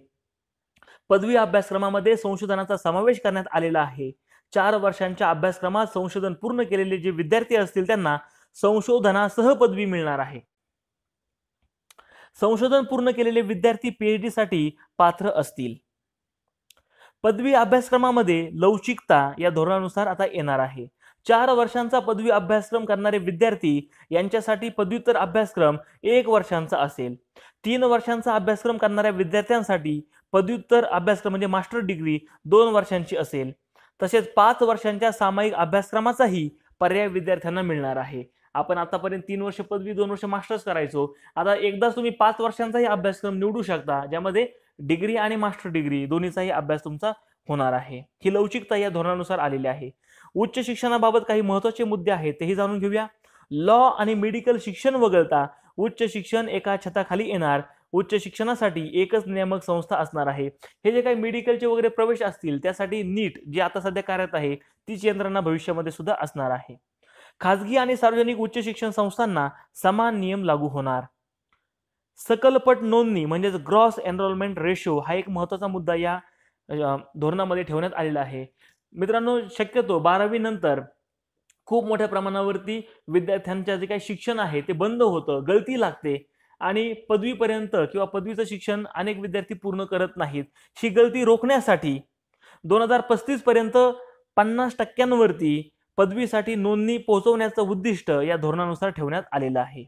पदवी अभ्यासक्रमामध्ये संशोधनाचा समावेश करण्यात आलेला आहे. 4 वर्षांच्या अभ्यासक्रमात संशोधन पूर्ण केलेले जे विद्यार्थी असतील त्यांना संशोधनासह पदवी मिळणार आहे. संशोधन पूर्ण केलेले विद्यार्थी पीएचडी साठी पात्र असतील. पदवी अभ्यासक्रमामध्ये लवचिकता या धोरणानुसार आता येणार आहे. 4 वर्षांचा पदवी अभ्यासक्रम करणारे विद्यार्थी यांच्यासाठी पदव्युत्तर अभ्यासक्रम 1 वर्षांचा असेल. 3 वर्षांचा अभ्यासक्रम करणाऱ्या विद्यार्थ्यांसाठी पदव्युत्तर अभ्यासक्रम म्हणजे मास्टर डिग्री 2 वर्षांची असेल. तसेच 5 वर्षांच्या सामायिक अभ्यासक्रमाचाही पर्याय विद्यार्थ्यांना मिळणार आहे. आपण आतापर्यंत 3 वर्ष पदवी 2 वर्ष मास्टर्स करायचो. आता एकदाच तुम्ही 5 वर्षांचाही अभ्यासक्रम निवडू शकता, ज्यामध्ये डिग्री आणि मास्टर डिग्री दोन्हीचाही अभ्यास तुमचा होणार आहे. ही लवचिकता या धोरणानुसार आलेली आहे. उच्च शिक्षणाबाबत काही महत्त्वाचे मुद्दे आहेत तेही जाणून घेऊया. लॉ आणि मेडिकल शिक्षण वगळता उच्च शिक्षण एका छताखाली येणार. उच्च शिक्षणासाठी एकच नियामक संस्था असणार आहे. हे जे काही मेडिकलचे वगैरे प्रवेश असतील त्यासाठी नीट जी आता सध्या कार्यरत आहे तीच यंत्रणा भविष्यामध्ये सुद्धा असणार आहे. खाजगी आणि सार्वजनिक उच्च शिक्षण संस्थांना समान नियम लागू होणार. सकलपट नोंदणी म्हणजेच ग्रॉस एनरोलमेंट रेशो हा एक महत्त्वाचा मुद्दा या धोरणामध्ये ठेवण्यात आलेला आहे. मित्रांनो, शक्यतो 12वी नंतर खूप मोठ्या प्रमाणावरती विद्यार्थ्यांचे जे काही शिक्षण आहे ते बंद होतं, गळती लागते आणि पदवीपर्यंत किंवा पदवीचं शिक्षण अनेक विद्यार्थी पूर्ण करत नाहीत. ही गळती रोखण्यासाठी 2035 पर्यंत 50% पदवीसाठी नोंदणी पोहोचवण्याचं उद्दिष्ट या धोरणानुसार ठेवण्यात आलेलं आहे.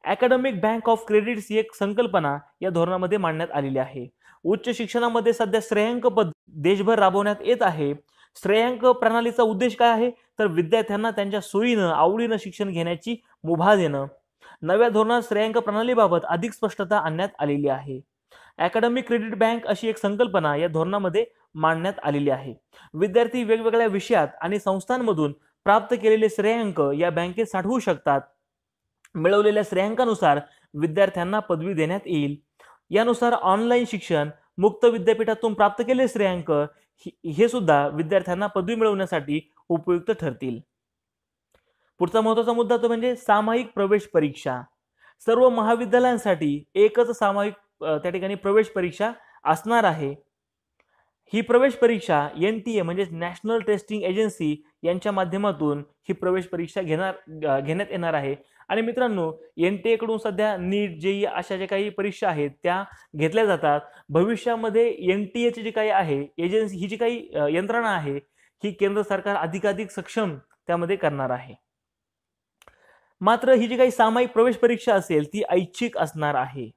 अकॅडमिक बँक ऑफ क्रेडिट्स ही एक संकल्पना या धोरणामध्ये मांडण्यात आलेली आहे. उच्च शिक्षणामध्ये सध्या श्रेयांक पद्धत देशभर राबवण्यात येत आहे. श्रेयांक प्रणालीचा उद्देश काय आहे, तर विद्यार्थ्यांना त्यांच्या सोयीनं आवडीनं शिक्षण घेण्याची मुभा देणं. नव्या धोरणात श्रेयांक प्रणालीबाबत अधिक स्पष्टता आणण्यात आलेली आहे. अकॅडमिक क्रेडिट बँक अशी एक संकल्पना या धोरणामध्ये मांडण्यात आलेली आहे. विद्यार्थी वेगवेगळ्या विषयात आणि संस्थांमधून प्राप्त केलेले श्रेयांक या बँकेत साठवू शकतात. मिळवलेल्या श्रेयांकानुसार विद्यार्थ्यांना पदवी देण्यात येईल. यानुसार ऑनलाईन शिक्षण, मुक्त विद्यापीठातून प्राप्त केलेले श्रेयांक हे सुद्धा विद्यार्थ्यांना पदवी मिळवण्यासाठी उपयुक्त ठरतील. पुढचा महत्त्वाचा मुद्दा तो म्हणजे सामायिक प्रवेश परीक्षा. सर्व महाविद्यालयांसाठी एकच सामायिक त्या ठिकाणी प्रवेश परीक्षा असणार आहे. ही प्रवेश परीक्षा NTA म्हणजे नॅशनल टेस्टिंग एजन्सी यांच्या माध्यमातून ही प्रवेश परीक्षा घेण्यात येणार आहे. आणि मित्रांनो, NTA कडून सध्या नीट, JEE अशा ज्या काही परीक्षा आहेत त्या घेतल्या जातात. भविष्यामध्ये NTA ची जी काही आहे एजन्सी, ही जी काही यंत्रणा आहे ही केंद्र सरकार अधिकाधिक सक्षम त्यामध्ये करणार आहे. मात्र ही जी काही सामायिक प्रवेश परीक्षा असेल ती ऐच्छिक असणार आहे.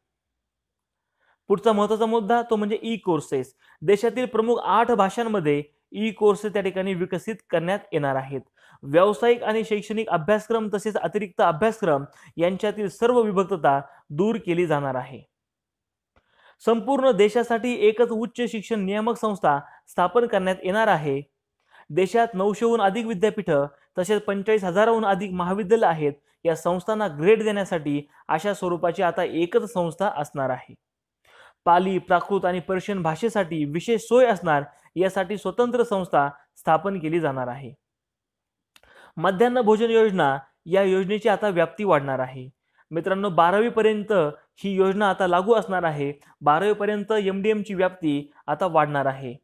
पुढचा महत्त्वाचा मुद्दा तो म्हणजे ई कोर्सेस. देशातील प्रमुख 8 भाषांमध्ये ई कोर्सेस त्या ठिकाणी विकसित करण्यात येणार आहेत. व्यावसायिक आणि शैक्षणिक अभ्यासक्रम तसेच अतिरिक्त अभ्यासक्रम यांच्यातील सर्व विभक्तता दूर केली जाणार आहे. संपूर्ण देशासाठी एकच उच्च शिक्षण नियामक संस्था स्थापन करण्यात येणार आहे. देशात 900हून अधिक विद्यापीठं तसेच 45,000हून अधिक महाविद्यालय आहेत. या संस्थांना ग्रेड देण्यासाठी अशा स्वरूपाची आता एकच संस्था असणार आहे. पाली, प्राकृत आणि पर्शियन भाषेसाठी विशेष सोय असणार यासाठी स्वतंत्र संस्था स्थापन केली जाणार आहे. मध्यान्ह भोजन योजना या योजनेची आता व्याप्ती वाढणार आहे. मित्रांनो, 12वी पर्यंत ही योजना आता लागू असणार आहे. 12वी पर्यंत MDM ची व्याप्ती आता वाढणार आहे.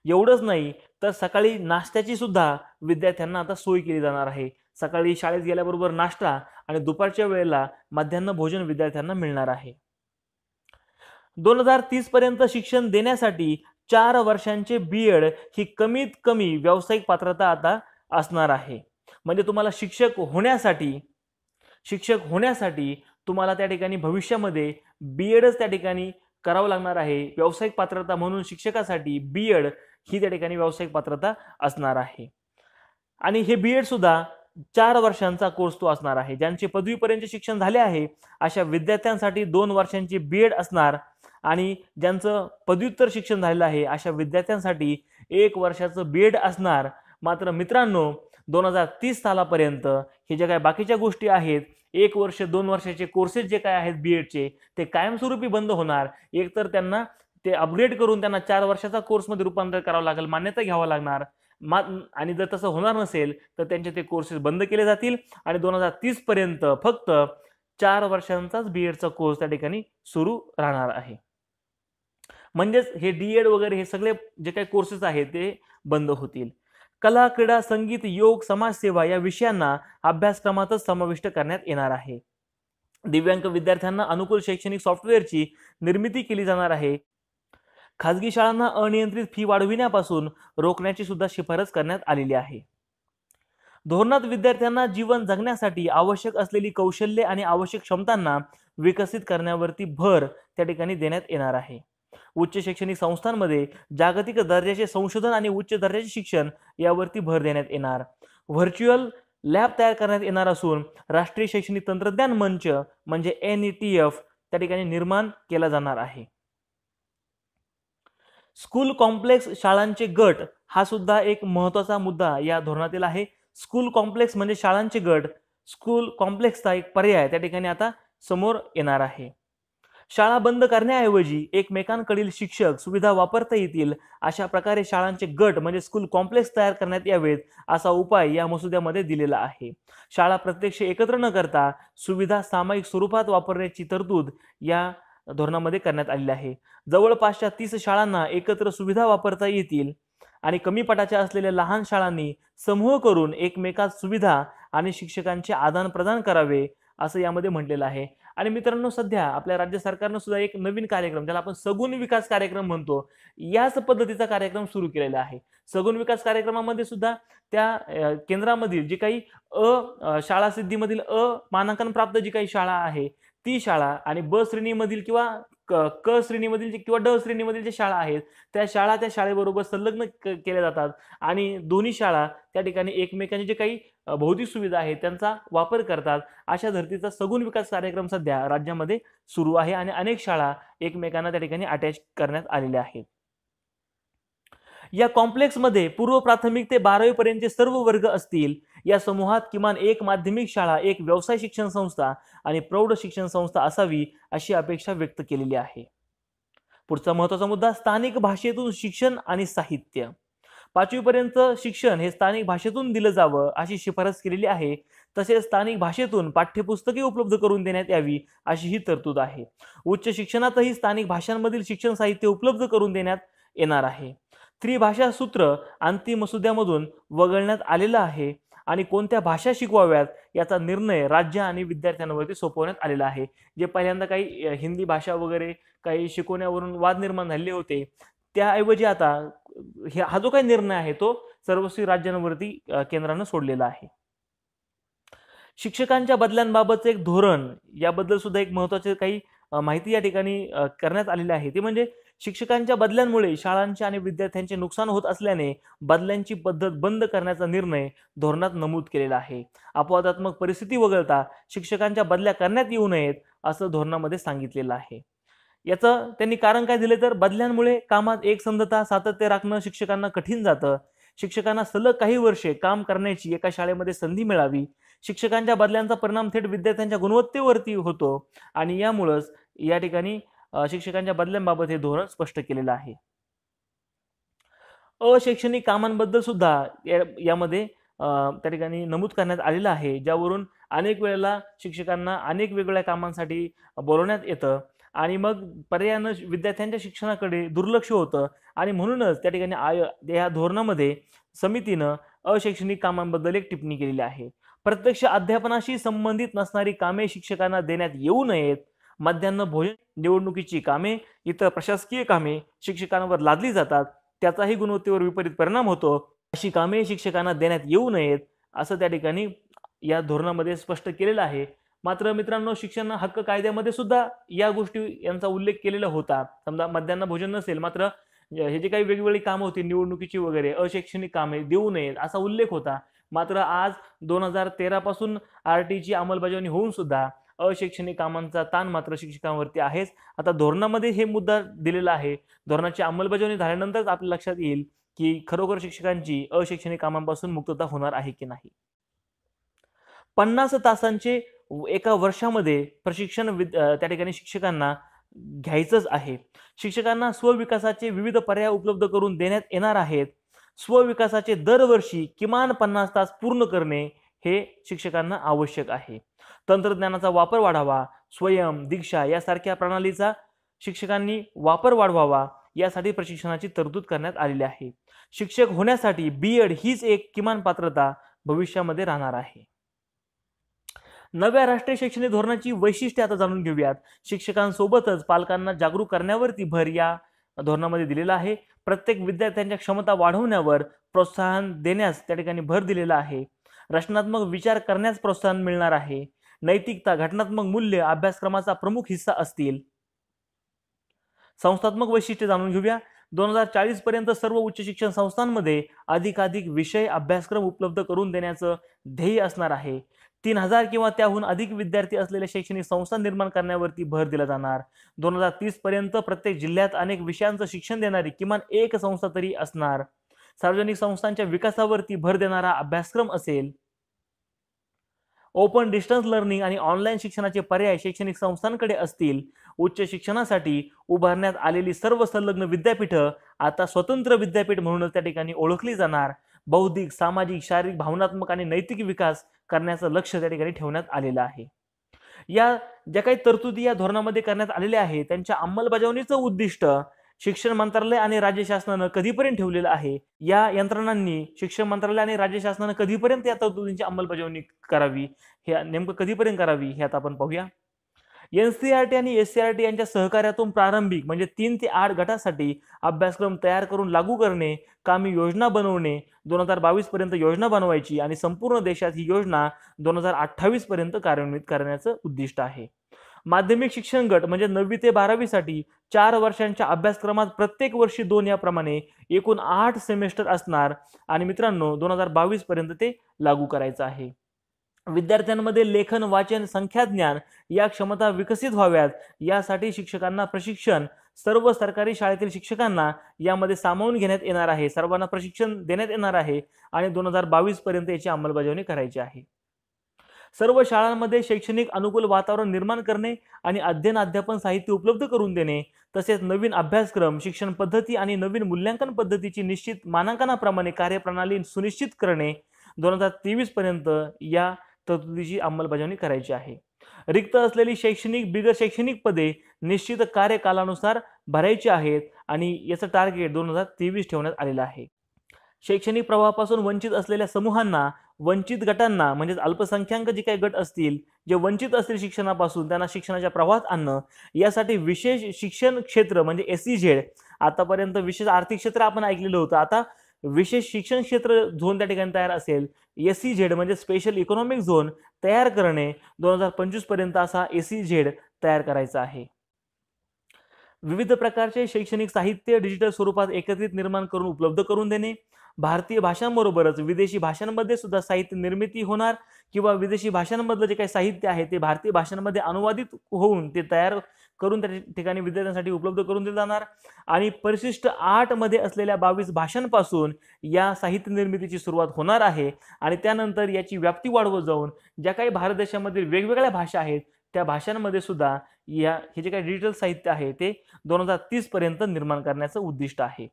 एवढंच नाही तर सकाळी नाश्त्याची सुद्धा विद्यार्थ्यांना आता सोय केली जाणार आहे. सकाळी शाळेत गेल्याबरोबर नाश्ता आणि दुपारच्या वेळेला मध्यान्ह भोजन विद्यार्थ्यांना मिळणार आहे. 2030 पर्यंत शिक्षण देण्यासाठी 4 वर्षांचे BEd ही कमीत कमी व्यावसायिक पात्रता आता असणार आहे. म्हणजे तुम्हाला शिक्षक होण्यासाठी तुम्हाला त्या ठिकाणी भविष्यामध्ये BEdच त्या ठिकाणी करावं लागणार आहे. व्यावसायिक पात्रता म्हणून शिक्षकासाठी BEd ही त्या ठिकाणी व्यावसायिक पात्रता असणार आहे. आणि हे BEd सुद्धा 4 वर्षांचा कोर्स तो असणार आहे. ज्यांचे पदवीपर्यंत शिक्षण झाले आहे अशा विद्यार्थ्यांसाठी 2 वर्षांची BEd असणार आणि ज्यांचं पदव्युत्तर शिक्षण झालेलं आहे अशा विद्यार्थ्यांसाठी 1 वर्षाचं BEd असणार. मात्र मित्रांनो, 2030 सालापर्यंत हे जे काही बाकीच्या गोष्टी आहेत, 1 वर्ष 2 वर्षाचे कोर्सेस जे काय आहेत BEdचे ते कायमस्वरूपी बंद होणार. एकतर त्यांना ते अपग्रेड करून त्यांना 4 वर्षाचा कोर्समध्ये रूपांतर करावं लागेल, मान्यता घ्यावं लागणार. आणि जर तसं होणार नसेल तर त्यांचे ते कोर्सेस बंद केले जातील आणि 2030 पर्यंत फक्त 4 वर्षांचाच BEdचा कोर्स त्या ठिकाणी सुरू राहणार आहे. म्हणजेच हे DEd वगैरे हे सगळे जे काही कोर्सेस आहेत ते बंद होतील. कला, क्रीडा, संगीत, योग, समाजसेवा या विषयांना अभ्यासक्रमातच समाविष्ट करण्यात येणार आहे. दिव्यांग विद्यार्थ्यांना अनुकूल शैक्षणिक सॉफ्टवेअरची निर्मिती केली जाणार आहे. खाजगी शाळांना अनियंत्रित फी वाढविण्यापासून रोखण्याची सुद्धा शिफारस करण्यात आलेली आहे. धोरणात विद्यार्थ्यांना जीवन जगण्यासाठी आवश्यक असलेली कौशल्ये आणि आवश्यक क्षमतांना विकसित करण्यावरती भर त्या ठिकाणी देण्यात येणार आहे. उच्च शैक्षणिक संस्थांमध्ये जागतिक दर्जाचे संशोधन आणि उच्च दर्जाचे शिक्षण यावरती भर देण्यात येणार. व्हर्च्युअल लॅब तयार करण्यात येणार असून राष्ट्रीय शैक्षणिक तंत्रज्ञान मंच म्हणजे NETF त्या ठिकाणी निर्माण केला जाणार आहे. स्कूल कॉम्प्लेक्स शाळांचे गट हा सुद्धा एक महत्त्वाचा मुद्दा या धोरणातील आहे. स्कूल कॉम्प्लेक्स म्हणजे शाळांचे गट, स्कूल कॉम्प्लेक्सचा एक पर्याय त्या ठिकाणी आता समोर येणार आहे. शाळा बंद करण्याऐवजी एकमेकांकडील शिक्षक सुविधा वापरता येतील अशा प्रकारे शाळांचे गट म्हणजे स्कूल कॉम्प्लेक्स तयार करण्यात यावेत असा उपाय या मसुद्यामध्ये दिलेला आहे. शाळा प्रत्यक्ष एकत्र न करता सुविधा सामायिक स्वरूपात वापरण्याची तरतूद या धोरणामध्ये करण्यात आलेली आहे. जवळपासच्या 30 शाळांना एकत्र सुविधा वापरता येतील आणि कमी पटाच्या असलेल्या लहान शाळांनी समूह करून एकमेकात सुविधा आणि शिक्षकांचे आदान प्रदान करावे असं यामध्ये म्हटलेलं आहे. आणि मित्रांनो, सध्या आपल्या राज्य सरकारनं सुद्धा एक नवीन कार्यक्रम ज्याला आपण सगुण विकास कार्यक्रम म्हणतो, याच पद्धतीचा कार्यक्रम सुरू केलेला आहे. सगुण विकास कार्यक्रमामध्ये सुद्धा त्या केंद्रामधील जी काही शाळा सिद्धीमधील मानांकन प्राप्त जी काही शाळा आहे ती शाळा आणि ब श्रेणीमधील किंवा क श्रेणीमधील किंवा ड श्रेणीमधील ज्या शाळा आहेत त्या शाळेबरोबर संलग्न केल्या जातात आणि दोन्ही शाळा त्या ठिकाणी एकमेकांचे जे काही भौतिक सुविधा आहेत त्यांचा वापर करतात. अशा धर्तीचा सगुण विकास कार्यक्रम सध्या राज्यामध्ये सुरू आहे आणि अनेक शाळा एकमेकांना त्या ठिकाणी अटॅच करण्यात आलेल्या आहेत. या कॉम्प्लेक्समध्ये पूर्व प्राथमिक ते 12वी पर्यंतचे सर्व वर्ग असतील. या समूहात किमान एक माध्यमिक शाळा, एक व्यवसाय शिक्षण संस्था आणि प्रौढ शिक्षण संस्था असावी अशी अपेक्षा व्यक्त केलेली आहे. पुढचा महत्त्वाचा मुद्दा, स्थानिक भाषेतून शिक्षण आणि साहित्य. 5वी पर्यंत शिक्षण हे स्थानिक भाषेतून दिलं जावं अशी शिफारस केलेली आहे. तसेच स्थानिक भाषेतून पाठ्यपुस्तके उपलब्ध करून देण्यात यावी अशी ही तरतूद आहे. उच्च शिक्षणातही स्थानिक भाषांमधील शिक्षण साहित्य उपलब्ध करून देण्यात येणार आहे. त्रिभाषा सूत्र अंतिम मसुद्यामधून वगळण्यात आलेलं आहे आणि कोणत्या भाषा शिकवाव्यात याचा निर्णय राज्य आणि विद्यार्थ्यांवरती सोपवण्यात आलेला आहे. जे पहिल्यांदा काही हिंदी भाषा वगैरे काही शिकवण्यावरून वाद निर्माण झाले होते, त्याऐवजी आता हा जो काही निर्णय आहे तो सर्वस्वी राज्यांवरती केंद्रानं सोडलेला आहे. शिक्षकांच्या बदल्यांबाबतचं एक धोरण, याबद्दल सुद्धा एक महत्त्वाची काही माहिती या ठिकाणी करण्यात आलेली आहे. ती म्हणजे शिक्षकांच्या बदल्यांमुळे शाळांचे आणि विद्यार्थ्यांचे नुकसान होत असल्याने बदल्यांची पद्धत बंद करण्याचा निर्णय धोरणात नमूद केलेला आहे. अपवादात्मक परिस्थिती वगळता शिक्षकांच्या बदल्या करण्यात येऊ नयेत असं धोरणामध्ये सांगितलेलं आहे. याचं त्यांनी कारण काय दिले तर बदल्यांमुळे कामात एकसंधता सातत्य राखणं शिक्षकांना कठीण जातं. शिक्षकांना सलग काही वर्षे काम करण्याची एका शाळेमध्ये संधी मिळावी. शिक्षकांच्या बदल्यांचा परिणाम थेट विद्यार्थ्यांच्या गुणवत्तेवरती होतो आणि यामुळेच या ठिकाणी शिक्षकांच्या बदल्यांबाबत हे धोरण स्पष्ट केलेलं आहे. अशैक्षणिक कामांबद्दल सुद्धा यामध्ये त्या ठिकाणी नमूद करण्यात आलेलं आहे, ज्यावरून अनेक वेळेला शिक्षकांना अनेक वेगवेगळ्या कामांसाठी बोलवण्यात येतं आणि मग पर्यायानं विद्यार्थ्यांच्या शिक्षणाकडे दुर्लक्ष होतं आणि म्हणूनच त्या ठिकाणी या धोरणामध्ये समितीनं अशैक्षणिक कामांबद्दल एक टिप्पणी केलेली आहे. प्रत्यक्ष अध्यापनाशी संबंधित नसणारी कामे शिक्षकांना देण्यात येऊ नयेत. मध्यान्ह भोजन, निवडणुकीची कामे, इतर प्रशासकीय कामे शिक्षकांवर लादली जातात, त्याचाही गुणवत्तेवर विपरीत परिणाम होतो. अशी कामे शिक्षकांना देण्यात येऊ नयेत असं त्या ठिकाणी या धोरणामध्ये स्पष्ट केलेलं आहे. मात्र मित्रांनो, शिक्षण हक्क कायद्यामध्ये सुद्धा या गोष्टी यांचा उल्लेख केलेला होता. समजा मध्यान्ह भोजन नसेल, मात्र हे जे काही वेगवेगळी कामं होती निवडणुकीची वगैरे, अशैक्षणिक कामे देऊ नयेत असा उल्लेख होता. मात्र आज 2013 पासून RTची अंमलबजावणी होऊन सुद्धा अशैक्षणिक कामांचा ताण मात्र शिक्षकांवरती आहेच. आता धोरणामध्ये हे मुद्दा दिलेला आहे. धोरणाची अंमलबजावणी झाल्यानंतरच आपल्या लक्षात येईल की खरोखर शिक्षकांची अशैक्षणिक कामांपासून मुक्तता होणार आहे की नाही. 50 तासांचे एका वर्षामध्ये प्रशिक्षण त्या ठिकाणी शिक्षकांना घ्यायचंच आहे. शिक्षकांना स्वविकासाचे विविध पर्याय उपलब्ध करून देण्यात येणार आहेत. स्वविकासाचे दरवर्षी किमान 50 तास पूर्ण करणे हे शिक्षकांना आवश्यक आहे. तंत्रज्ञानाचा वापर वाढावा, स्वयं, दीक्षा यासारख्या प्रणालीचा शिक्षकांनी वापर वाढवावा यासाठी प्रशिक्षणाची तरतूद करण्यात आलेली आहे. शिक्षक होण्यासाठी B.Ed हीच एक किमान पात्रता भविष्यामध्ये राहणार आहे. नव्या राष्ट्रीय शैक्षणिक धोरणाची वैशिष्ट्ये आता जाणून घेऊयात. शिक्षकांसोबतच पालकांना जागरूक करण्यावरती भर या धोरणामध्ये दिलेला आहे. प्रत्येक विद्यार्थ्यांच्या क्षमता वाढवण्यावर प्रोत्साहन देण्यास त्या ठिकाणी भर दिलेला आहे. रचनात्मक विचार करण्यास प्रोत्साहन मिळणार आहे. नैतिकता, घटनात्मक मूल्य अभ्यासक्रमाचा प्रमुख हिस्सा असतील. संस्थात्मक वैशिष्ट्ये जाणून घेऊया. 2040 पर्यंत सर्व उच्च शिक्षण संस्थांमध्ये अधिकाधिक विषय अभ्यासक्रम उपलब्ध करून देण्याचं ध्येय असणार आहे. 3000 किंवा त्याहून अधिक विद्यार्थी असलेल्या शैक्षणिक संस्था निर्माण करण्यावरती भर दिला जाणार. 2030 पर्यंत प्रत्येक जिल्ह्यात अनेक विषयांचं शिक्षण देणारी किमान एक संस्था तरी असणार. सार्वजनिक संस्थांच्या विकासावरती भर देणारा अभ्यासक्रम असेल. ओपन डिस्टन्स लर्निंग आणि ऑनलाईन शिक्षणाचे पर्याय शैक्षणिक संस्थांकडे असतील. उच्च शिक्षणासाठी उभारण्यात आलेली सर्व संलग्न विद्यापीठं आता स्वतंत्र विद्यापीठ म्हणूनच त्या ठिकाणी ओळखली जाणार. बौद्धिक, सामाजिक, शारीरिक, भावनात्मक आणि नैतिक विकास करण्याचं लक्ष त्या ठिकाणी ठेवण्यात आलेलं आहे. या ज्या काही तरतुदी या धोरणामध्ये करण्यात आलेल्या आहेत त्यांच्या अंमलबजावणीचं उद्दिष्ट शिक्षण मंत्रालय आणि राज्य शासनानं कधीपर्यंत ठेवलेलं आहे. या यंत्रणांनी शिक्षण मंत्रालय आणि राज्य शासनानं कधीपर्यंत या तरतुदींची अंमलबजावणी करावी, हे नेमकं कधीपर्यंत करावी हे आता आपण पाहूया. NCERT आणि SCERT यांच्या सहकार्यातून प्रारंभिक म्हणजे 3 ते 8 गटासाठी अभ्यासक्रम तयार करून लागू करणे, कामी योजना बनवणे, 2022 पर्यंत योजना बनवायची आणि संपूर्ण देशात ही योजना 2028 पर्यंत कार्यान्वित करण्याचं उद्दिष्ट आहे. माध्यमिक शिक्षण गट म्हणजे 9वी ते 12वी साठी 4 वर्षांच्या अभ्यासक्रमात प्रत्येक वर्षी 2 याप्रमाणे एकूण 8 सेमेस्टर असणार आणि मित्रांनो 2022 पर्यंत ते लागू करायचं आहे. विद्यार्थ्यांमध्ये लेखन, वाचन, संख्याज्ञान या क्षमता विकसित व्हाव्यात यासाठी शिक्षकांना प्रशिक्षण सर्व सरकारी शाळेतील शिक्षकांना यामध्ये सामावून घेण्यात येणार आहे. सर्वांना प्रशिक्षण देण्यात येणार आहे आणि 2022 पर्यंत याची अंमलबजावणी करायची आहे. सर्व शाळांमध्ये शैक्षणिक अनुकूल वातावरण निर्माण करणे आणि अध्ययन अध्यापन साहित्य उपलब्ध करून देणे, तसेच नवीन अभ्यासक्रम, शिक्षण पद्धती आणि नवीन मूल्यांकन पद्धतीची निश्चित मानांकनाप्रमाणे कार्यप्रणाली सुनिश्चित करणे 2023 पर्यंत या तरतुदीची अंमलबजावणी करायची आहे. रिक्त असलेली शैक्षणिक बिगर शैक्षणिक पदे निश्चित कार्यकालानुसार भरायची आहेत आणि याचं टार्गेट 2023 ठेवण्यात आलेलं आहे. शैक्षणिक प्रवाहापासून वंचित असलेल्या समूहांना, वंचित गटांना म्हणजेच अल्पसंख्याक जे काही गट असतील, जे वंचित असतील शिक्षणापासून, त्यांना शिक्षणाच्या प्रवाहात आणणं यासाठी विशेष शिक्षण क्षेत्र म्हणजे SEZ, आतापर्यंत विशेष आर्थिक क्षेत्र आपण ऐकलेलं होतं, आता विशेष शिक्षण क्षेत्र झोन त्या ठिकाणी तयार असेल. SEZ म्हणजे स्पेशल इकॉनॉमिक झोन तयार करणे 2025 पर्यंत असा SEZ तयार करायचा आहे. विविध प्रकारचे शैक्षणिक साहित्य डिजिटल स्वरूपात एकत्रित निर्माण करून उपलब्ध करून देणे. भारतीय भाषांबरोबरच विदेशी भाषांमध्ये सुद्धा साहित्य निर्मिती होणार किंवा विदेशी भाषांमधलं जे काही साहित्य आहे ते भारतीय भाषांमध्ये अनुवादित होऊन ते तयार करून त्या ठिकाणी विद्यार्थ्यांसाठी उपलब्ध करून दिले जाणार आणि परिशिष्ट 8 मध्ये असलेल्या 22 भाषांपासून या साहित्य निर्मितीची सुरुवात होणार आहे आणि त्यानंतर याची व्याप्ती वाढवत जाऊन ज्या काही भारत देशामधील वेगवेगळ्या भाषा आहेत त्या भाषांमध्ये सुद्धा हे जे काही डिजिटल साहित्य आहे ते 2030 पर्यंत निर्माण करण्याचं उद्दिष्ट आहे.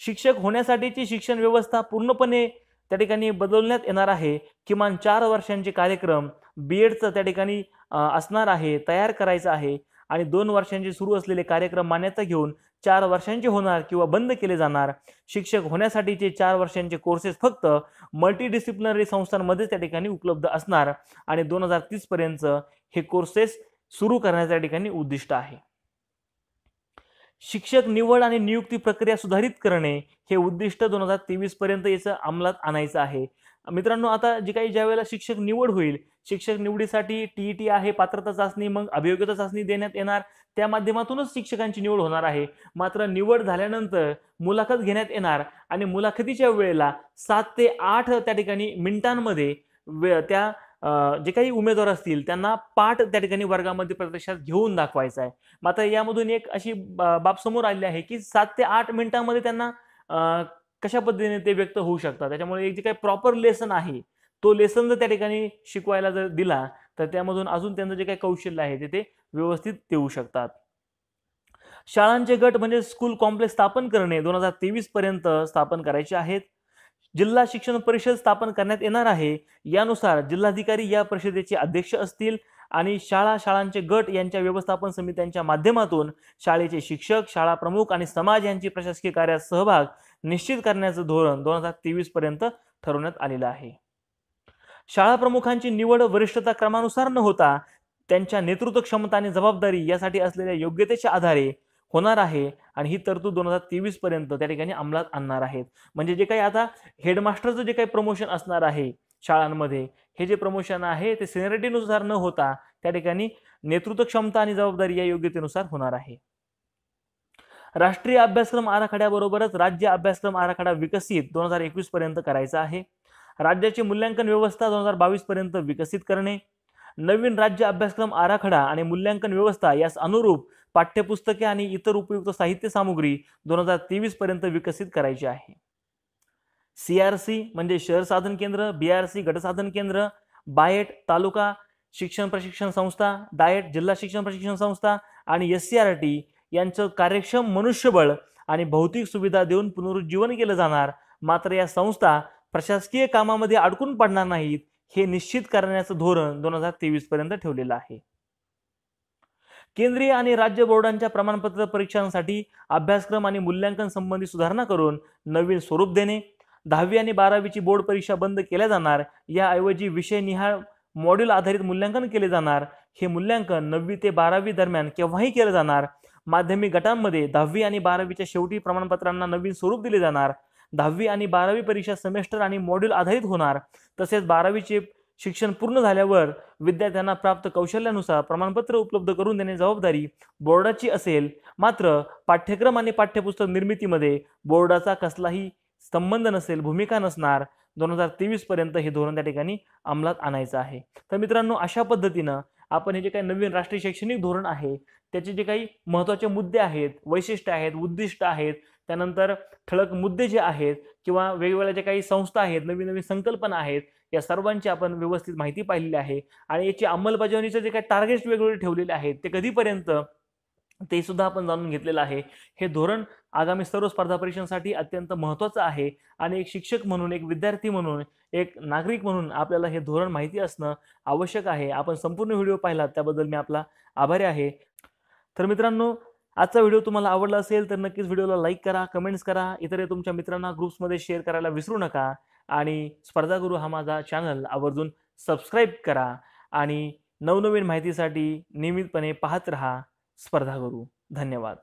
शिक्षक होण्यासाठीची शिक्षण व्यवस्था पूर्णपणे त्या ठिकाणी बदलण्यात येणार आहे. किमान 4 वर्षांचे कार्यक्रम BEdचं त्या ठिकाणी असणार आहे, तयार करायचं आहे आणि 2 वर्षांचे सुरू असलेले कार्यक्रम मान्यता घेऊन 4 वर्षांचे होणार किंवा बंद केले जाणार. शिक्षक होण्यासाठीचे 4 वर्षांचे कोर्सेस फक्त मल्टीडिसिप्लिनरी संस्थांमध्ये त्या ठिकाणी उपलब्ध असणार आणि 2030 पर्यंत हे कोर्सेस सुरू करण्याच्या ठिकाणी उद्दिष्ट आहे. शिक्षक निवड आणि नियुक्ती प्रक्रिया सुधारित करणे हे उद्दिष्ट 2023 पर्यंत याचं अंमलात आणायचं आहे. मित्रांनो, आता जी काही ज्या वेळेला शिक्षक निवड होईल, शिक्षक निवडीसाठी TET आहे, पात्रता चाचणी, मग अभियोग्यता चाचणी देण्यात येणार, त्या माध्यमातूनच शिक्षकांची निवड होणार आहे. मात्र निवड झाल्यानंतर मुलाखत घेण्यात येणार आणि मुलाखतीच्या वेळेला 7 ते 8 त्या ठिकाणी मिनिटांमध्ये त्या जे काही उमेदवार असतील त्यांना पाठ त्या ठिकाणी वर्गामध्ये प्रत्यक्षात घेऊन दाखवायचा आहे. मात्र यामधून एक अशी बाब समोर आली आहे की 7 ते 8 मिनिटांमध्ये त्यांना कशा पद्धतीने ते व्यक्त होऊ शकतात. त्याच्यामुळे एक जे काही प्रॉपर लेसन आहे तो लेसन जर त्या ठिकाणी शिकवायला जर दिला तर त्यामधून अजून त्यांचं जे काही कौशल्य आहे ते व्यवस्थित देऊ शकतात. शाळांचे गट म्हणजे स्कूल कॉम्प्लेक्स स्थापन करणे 2023 पर्यंत स्थापन करायचे आहेत. जिल्हा शिक्षण परिषद स्थापन करण्यात येणार आहे. यानुसार जिल्हाधिकारी या परिषदेचे अध्यक्ष असतील आणि शाळांचे गट यांच्या व्यवस्थापन समित्यांच्या माध्यमातून शाळेचे शिक्षक, शाळा प्रमुख आणि समाज यांची प्रशासकीय कार्यात सहभाग निश्चित करण्याचं धोरण 2023 पर्यंत ठरवण्यात आलेलं आहे. शाळा प्रमुखांची निवड वरिष्ठता क्रमानुसार न होता त्यांच्या नेतृत्व क्षमता आणि जबाबदारी यासाठी असलेल्या योग्यतेच्या आधारे होणार आहे आणि ही तरतूद 2023 पर्यंत त्या ठिकाणी अंमलात आणणार आहेत. म्हणजे जे काही आता हेडमास्टरचं जे काही प्रमोशन असणार आहे शाळांमध्ये, हे जे प्रमोशन आहे ते सिनियरिटीनुसार न होता त्या ठिकाणी नेतृत्व क्षमता आणि जबाबदारी या योग्यतेनुसार होणार आहे. राष्ट्रीय अभ्यासक्रम आराखड्याबरोबरच राज्य अभ्यासक्रम आराखडा विकसित 2021 पर्यंत करायचा आहे. राज्याची मूल्यांकन व्यवस्था 2022 पर्यंत विकसित करणे. नवीन राज्य अभ्यासक्रम आराखडा आणि मूल्यांकन व्यवस्था यास अनुरूप पाठ्यपुस्तके आणि इतर उपयुक्त साहित्य सामुग्री 2023 पर्यंत विकसित करायची आहे. CRC म्हणजे शहर साधन केंद्र, BRC गट साधन केंद्र, बायट तालुका शिक्षण प्रशिक्षण संस्था, डायट जिल्हा शिक्षण प्रशिक्षण संस्था आणि SCRT यांचं कार्यक्षम मनुष्यबळ आणि भौतिक सुविधा देऊन पुनरुज्जीवन केलं जाणार. मात्र या संस्था प्रशासकीय कामामध्ये अडकून पडणार नाहीत हे निश्चित करण्याचं धोरण 2023 पर्यंत ठेवलेलं आहे. केंद्रीय आणि राज्य बोर्डांच्या प्रमाणपत्र परीक्षांसाठी अभ्यासक्रम आणि मूल्यांकन संबंधी सुधारणा करून नवीन स्वरूप देणे. 10वी आणि 12वीची बोर्ड परीक्षा बंद केल्या जाणार. याऐवजी विषयनिहाय मॉड्यूल आधारित मूल्यांकन केले जाणार. हे मूल्यांकन 9वी ते 12वी दरम्यान केव्हाही केलं जाणार. माध्यमिक गटांमध्ये 10वी आणि 12वीच्या शेवटी प्रमाणपत्रांना नवीन स्वरूप दिले जाणार. 10वी आणि 12वी परीक्षा सेमेस्टर आणि मॉड्यूल आधारित होणार. तसेच 12वीचे शिक्षण पूर्ण झाल्यावर विद्यार्थ्यांना प्राप्त कौशल्यानुसार प्रमाणपत्र उपलब्ध करून देण्याची जबाबदारी बोर्डाची असेल. मात्र पाठ्यक्रम आणि पाठ्यपुस्तक निर्मितीमध्ये बोर्डाचा कसलाही संबंध नसेल, भूमिका नसणार. 2023 पर्यंत हे धोरण त्या ठिकाणी अंमलात आणायचं आहे. तर मित्रांनो, अशा पद्धतीनं आपण हे जे काही नवीन राष्ट्रीय शैक्षणिक धोरण आहे त्याचे जे काही महत्त्वाचे मुद्दे आहेत, वैशिष्ट्य आहेत, उद्दिष्ट आहेत, त्यानंतर ठळक मुद्दे जे आहेत किंवा वेगवेगळ्या ज्या काही संस्था आहेत, नवीन नवीन संकल्पना आहेत, या सर्वांची आपण व्यवस्थित माहिती पाहिलेली आहे. आणि याची अंमलबजावणीचे जे काही टार्गेट्स वेगवेगळे ठेवलेले आहेत ते कधीपर्यंत ते सुद्धा आपण जाणून घेतलेलं आहे. हे धोरण आगामी सर्व स्पर्धा परीक्षांसाठी अत्यंत महत्त्वाचं आहे आणि एक शिक्षक म्हणून, एक विद्यार्थी म्हणून, एक नागरिक म्हणून आपल्याला हे धोरण माहिती असणं आवश्यक आहे. आपण संपूर्ण व्हिडिओ पाहिलात त्याबद्दल मी आपला आभारी आहे. तर मित्रांनो, आजचा व्हिडिओ तुम्हाला आवडला असेल तर नक्कीच व्हिडिओला लाईक करा, कमेंट्स करा, इतर तुमच्या मित्रांना ग्रुप्समध्ये शेअर करायला विसरू नका. आणि स्पर्धा गुरु हा माझा चॅनल आवर्जून सबस्क्राईब करा आणि नवनवीन माहितीसाठी नियमितपणे पाहत रहा स्पर्धा गुरु. धन्यवाद.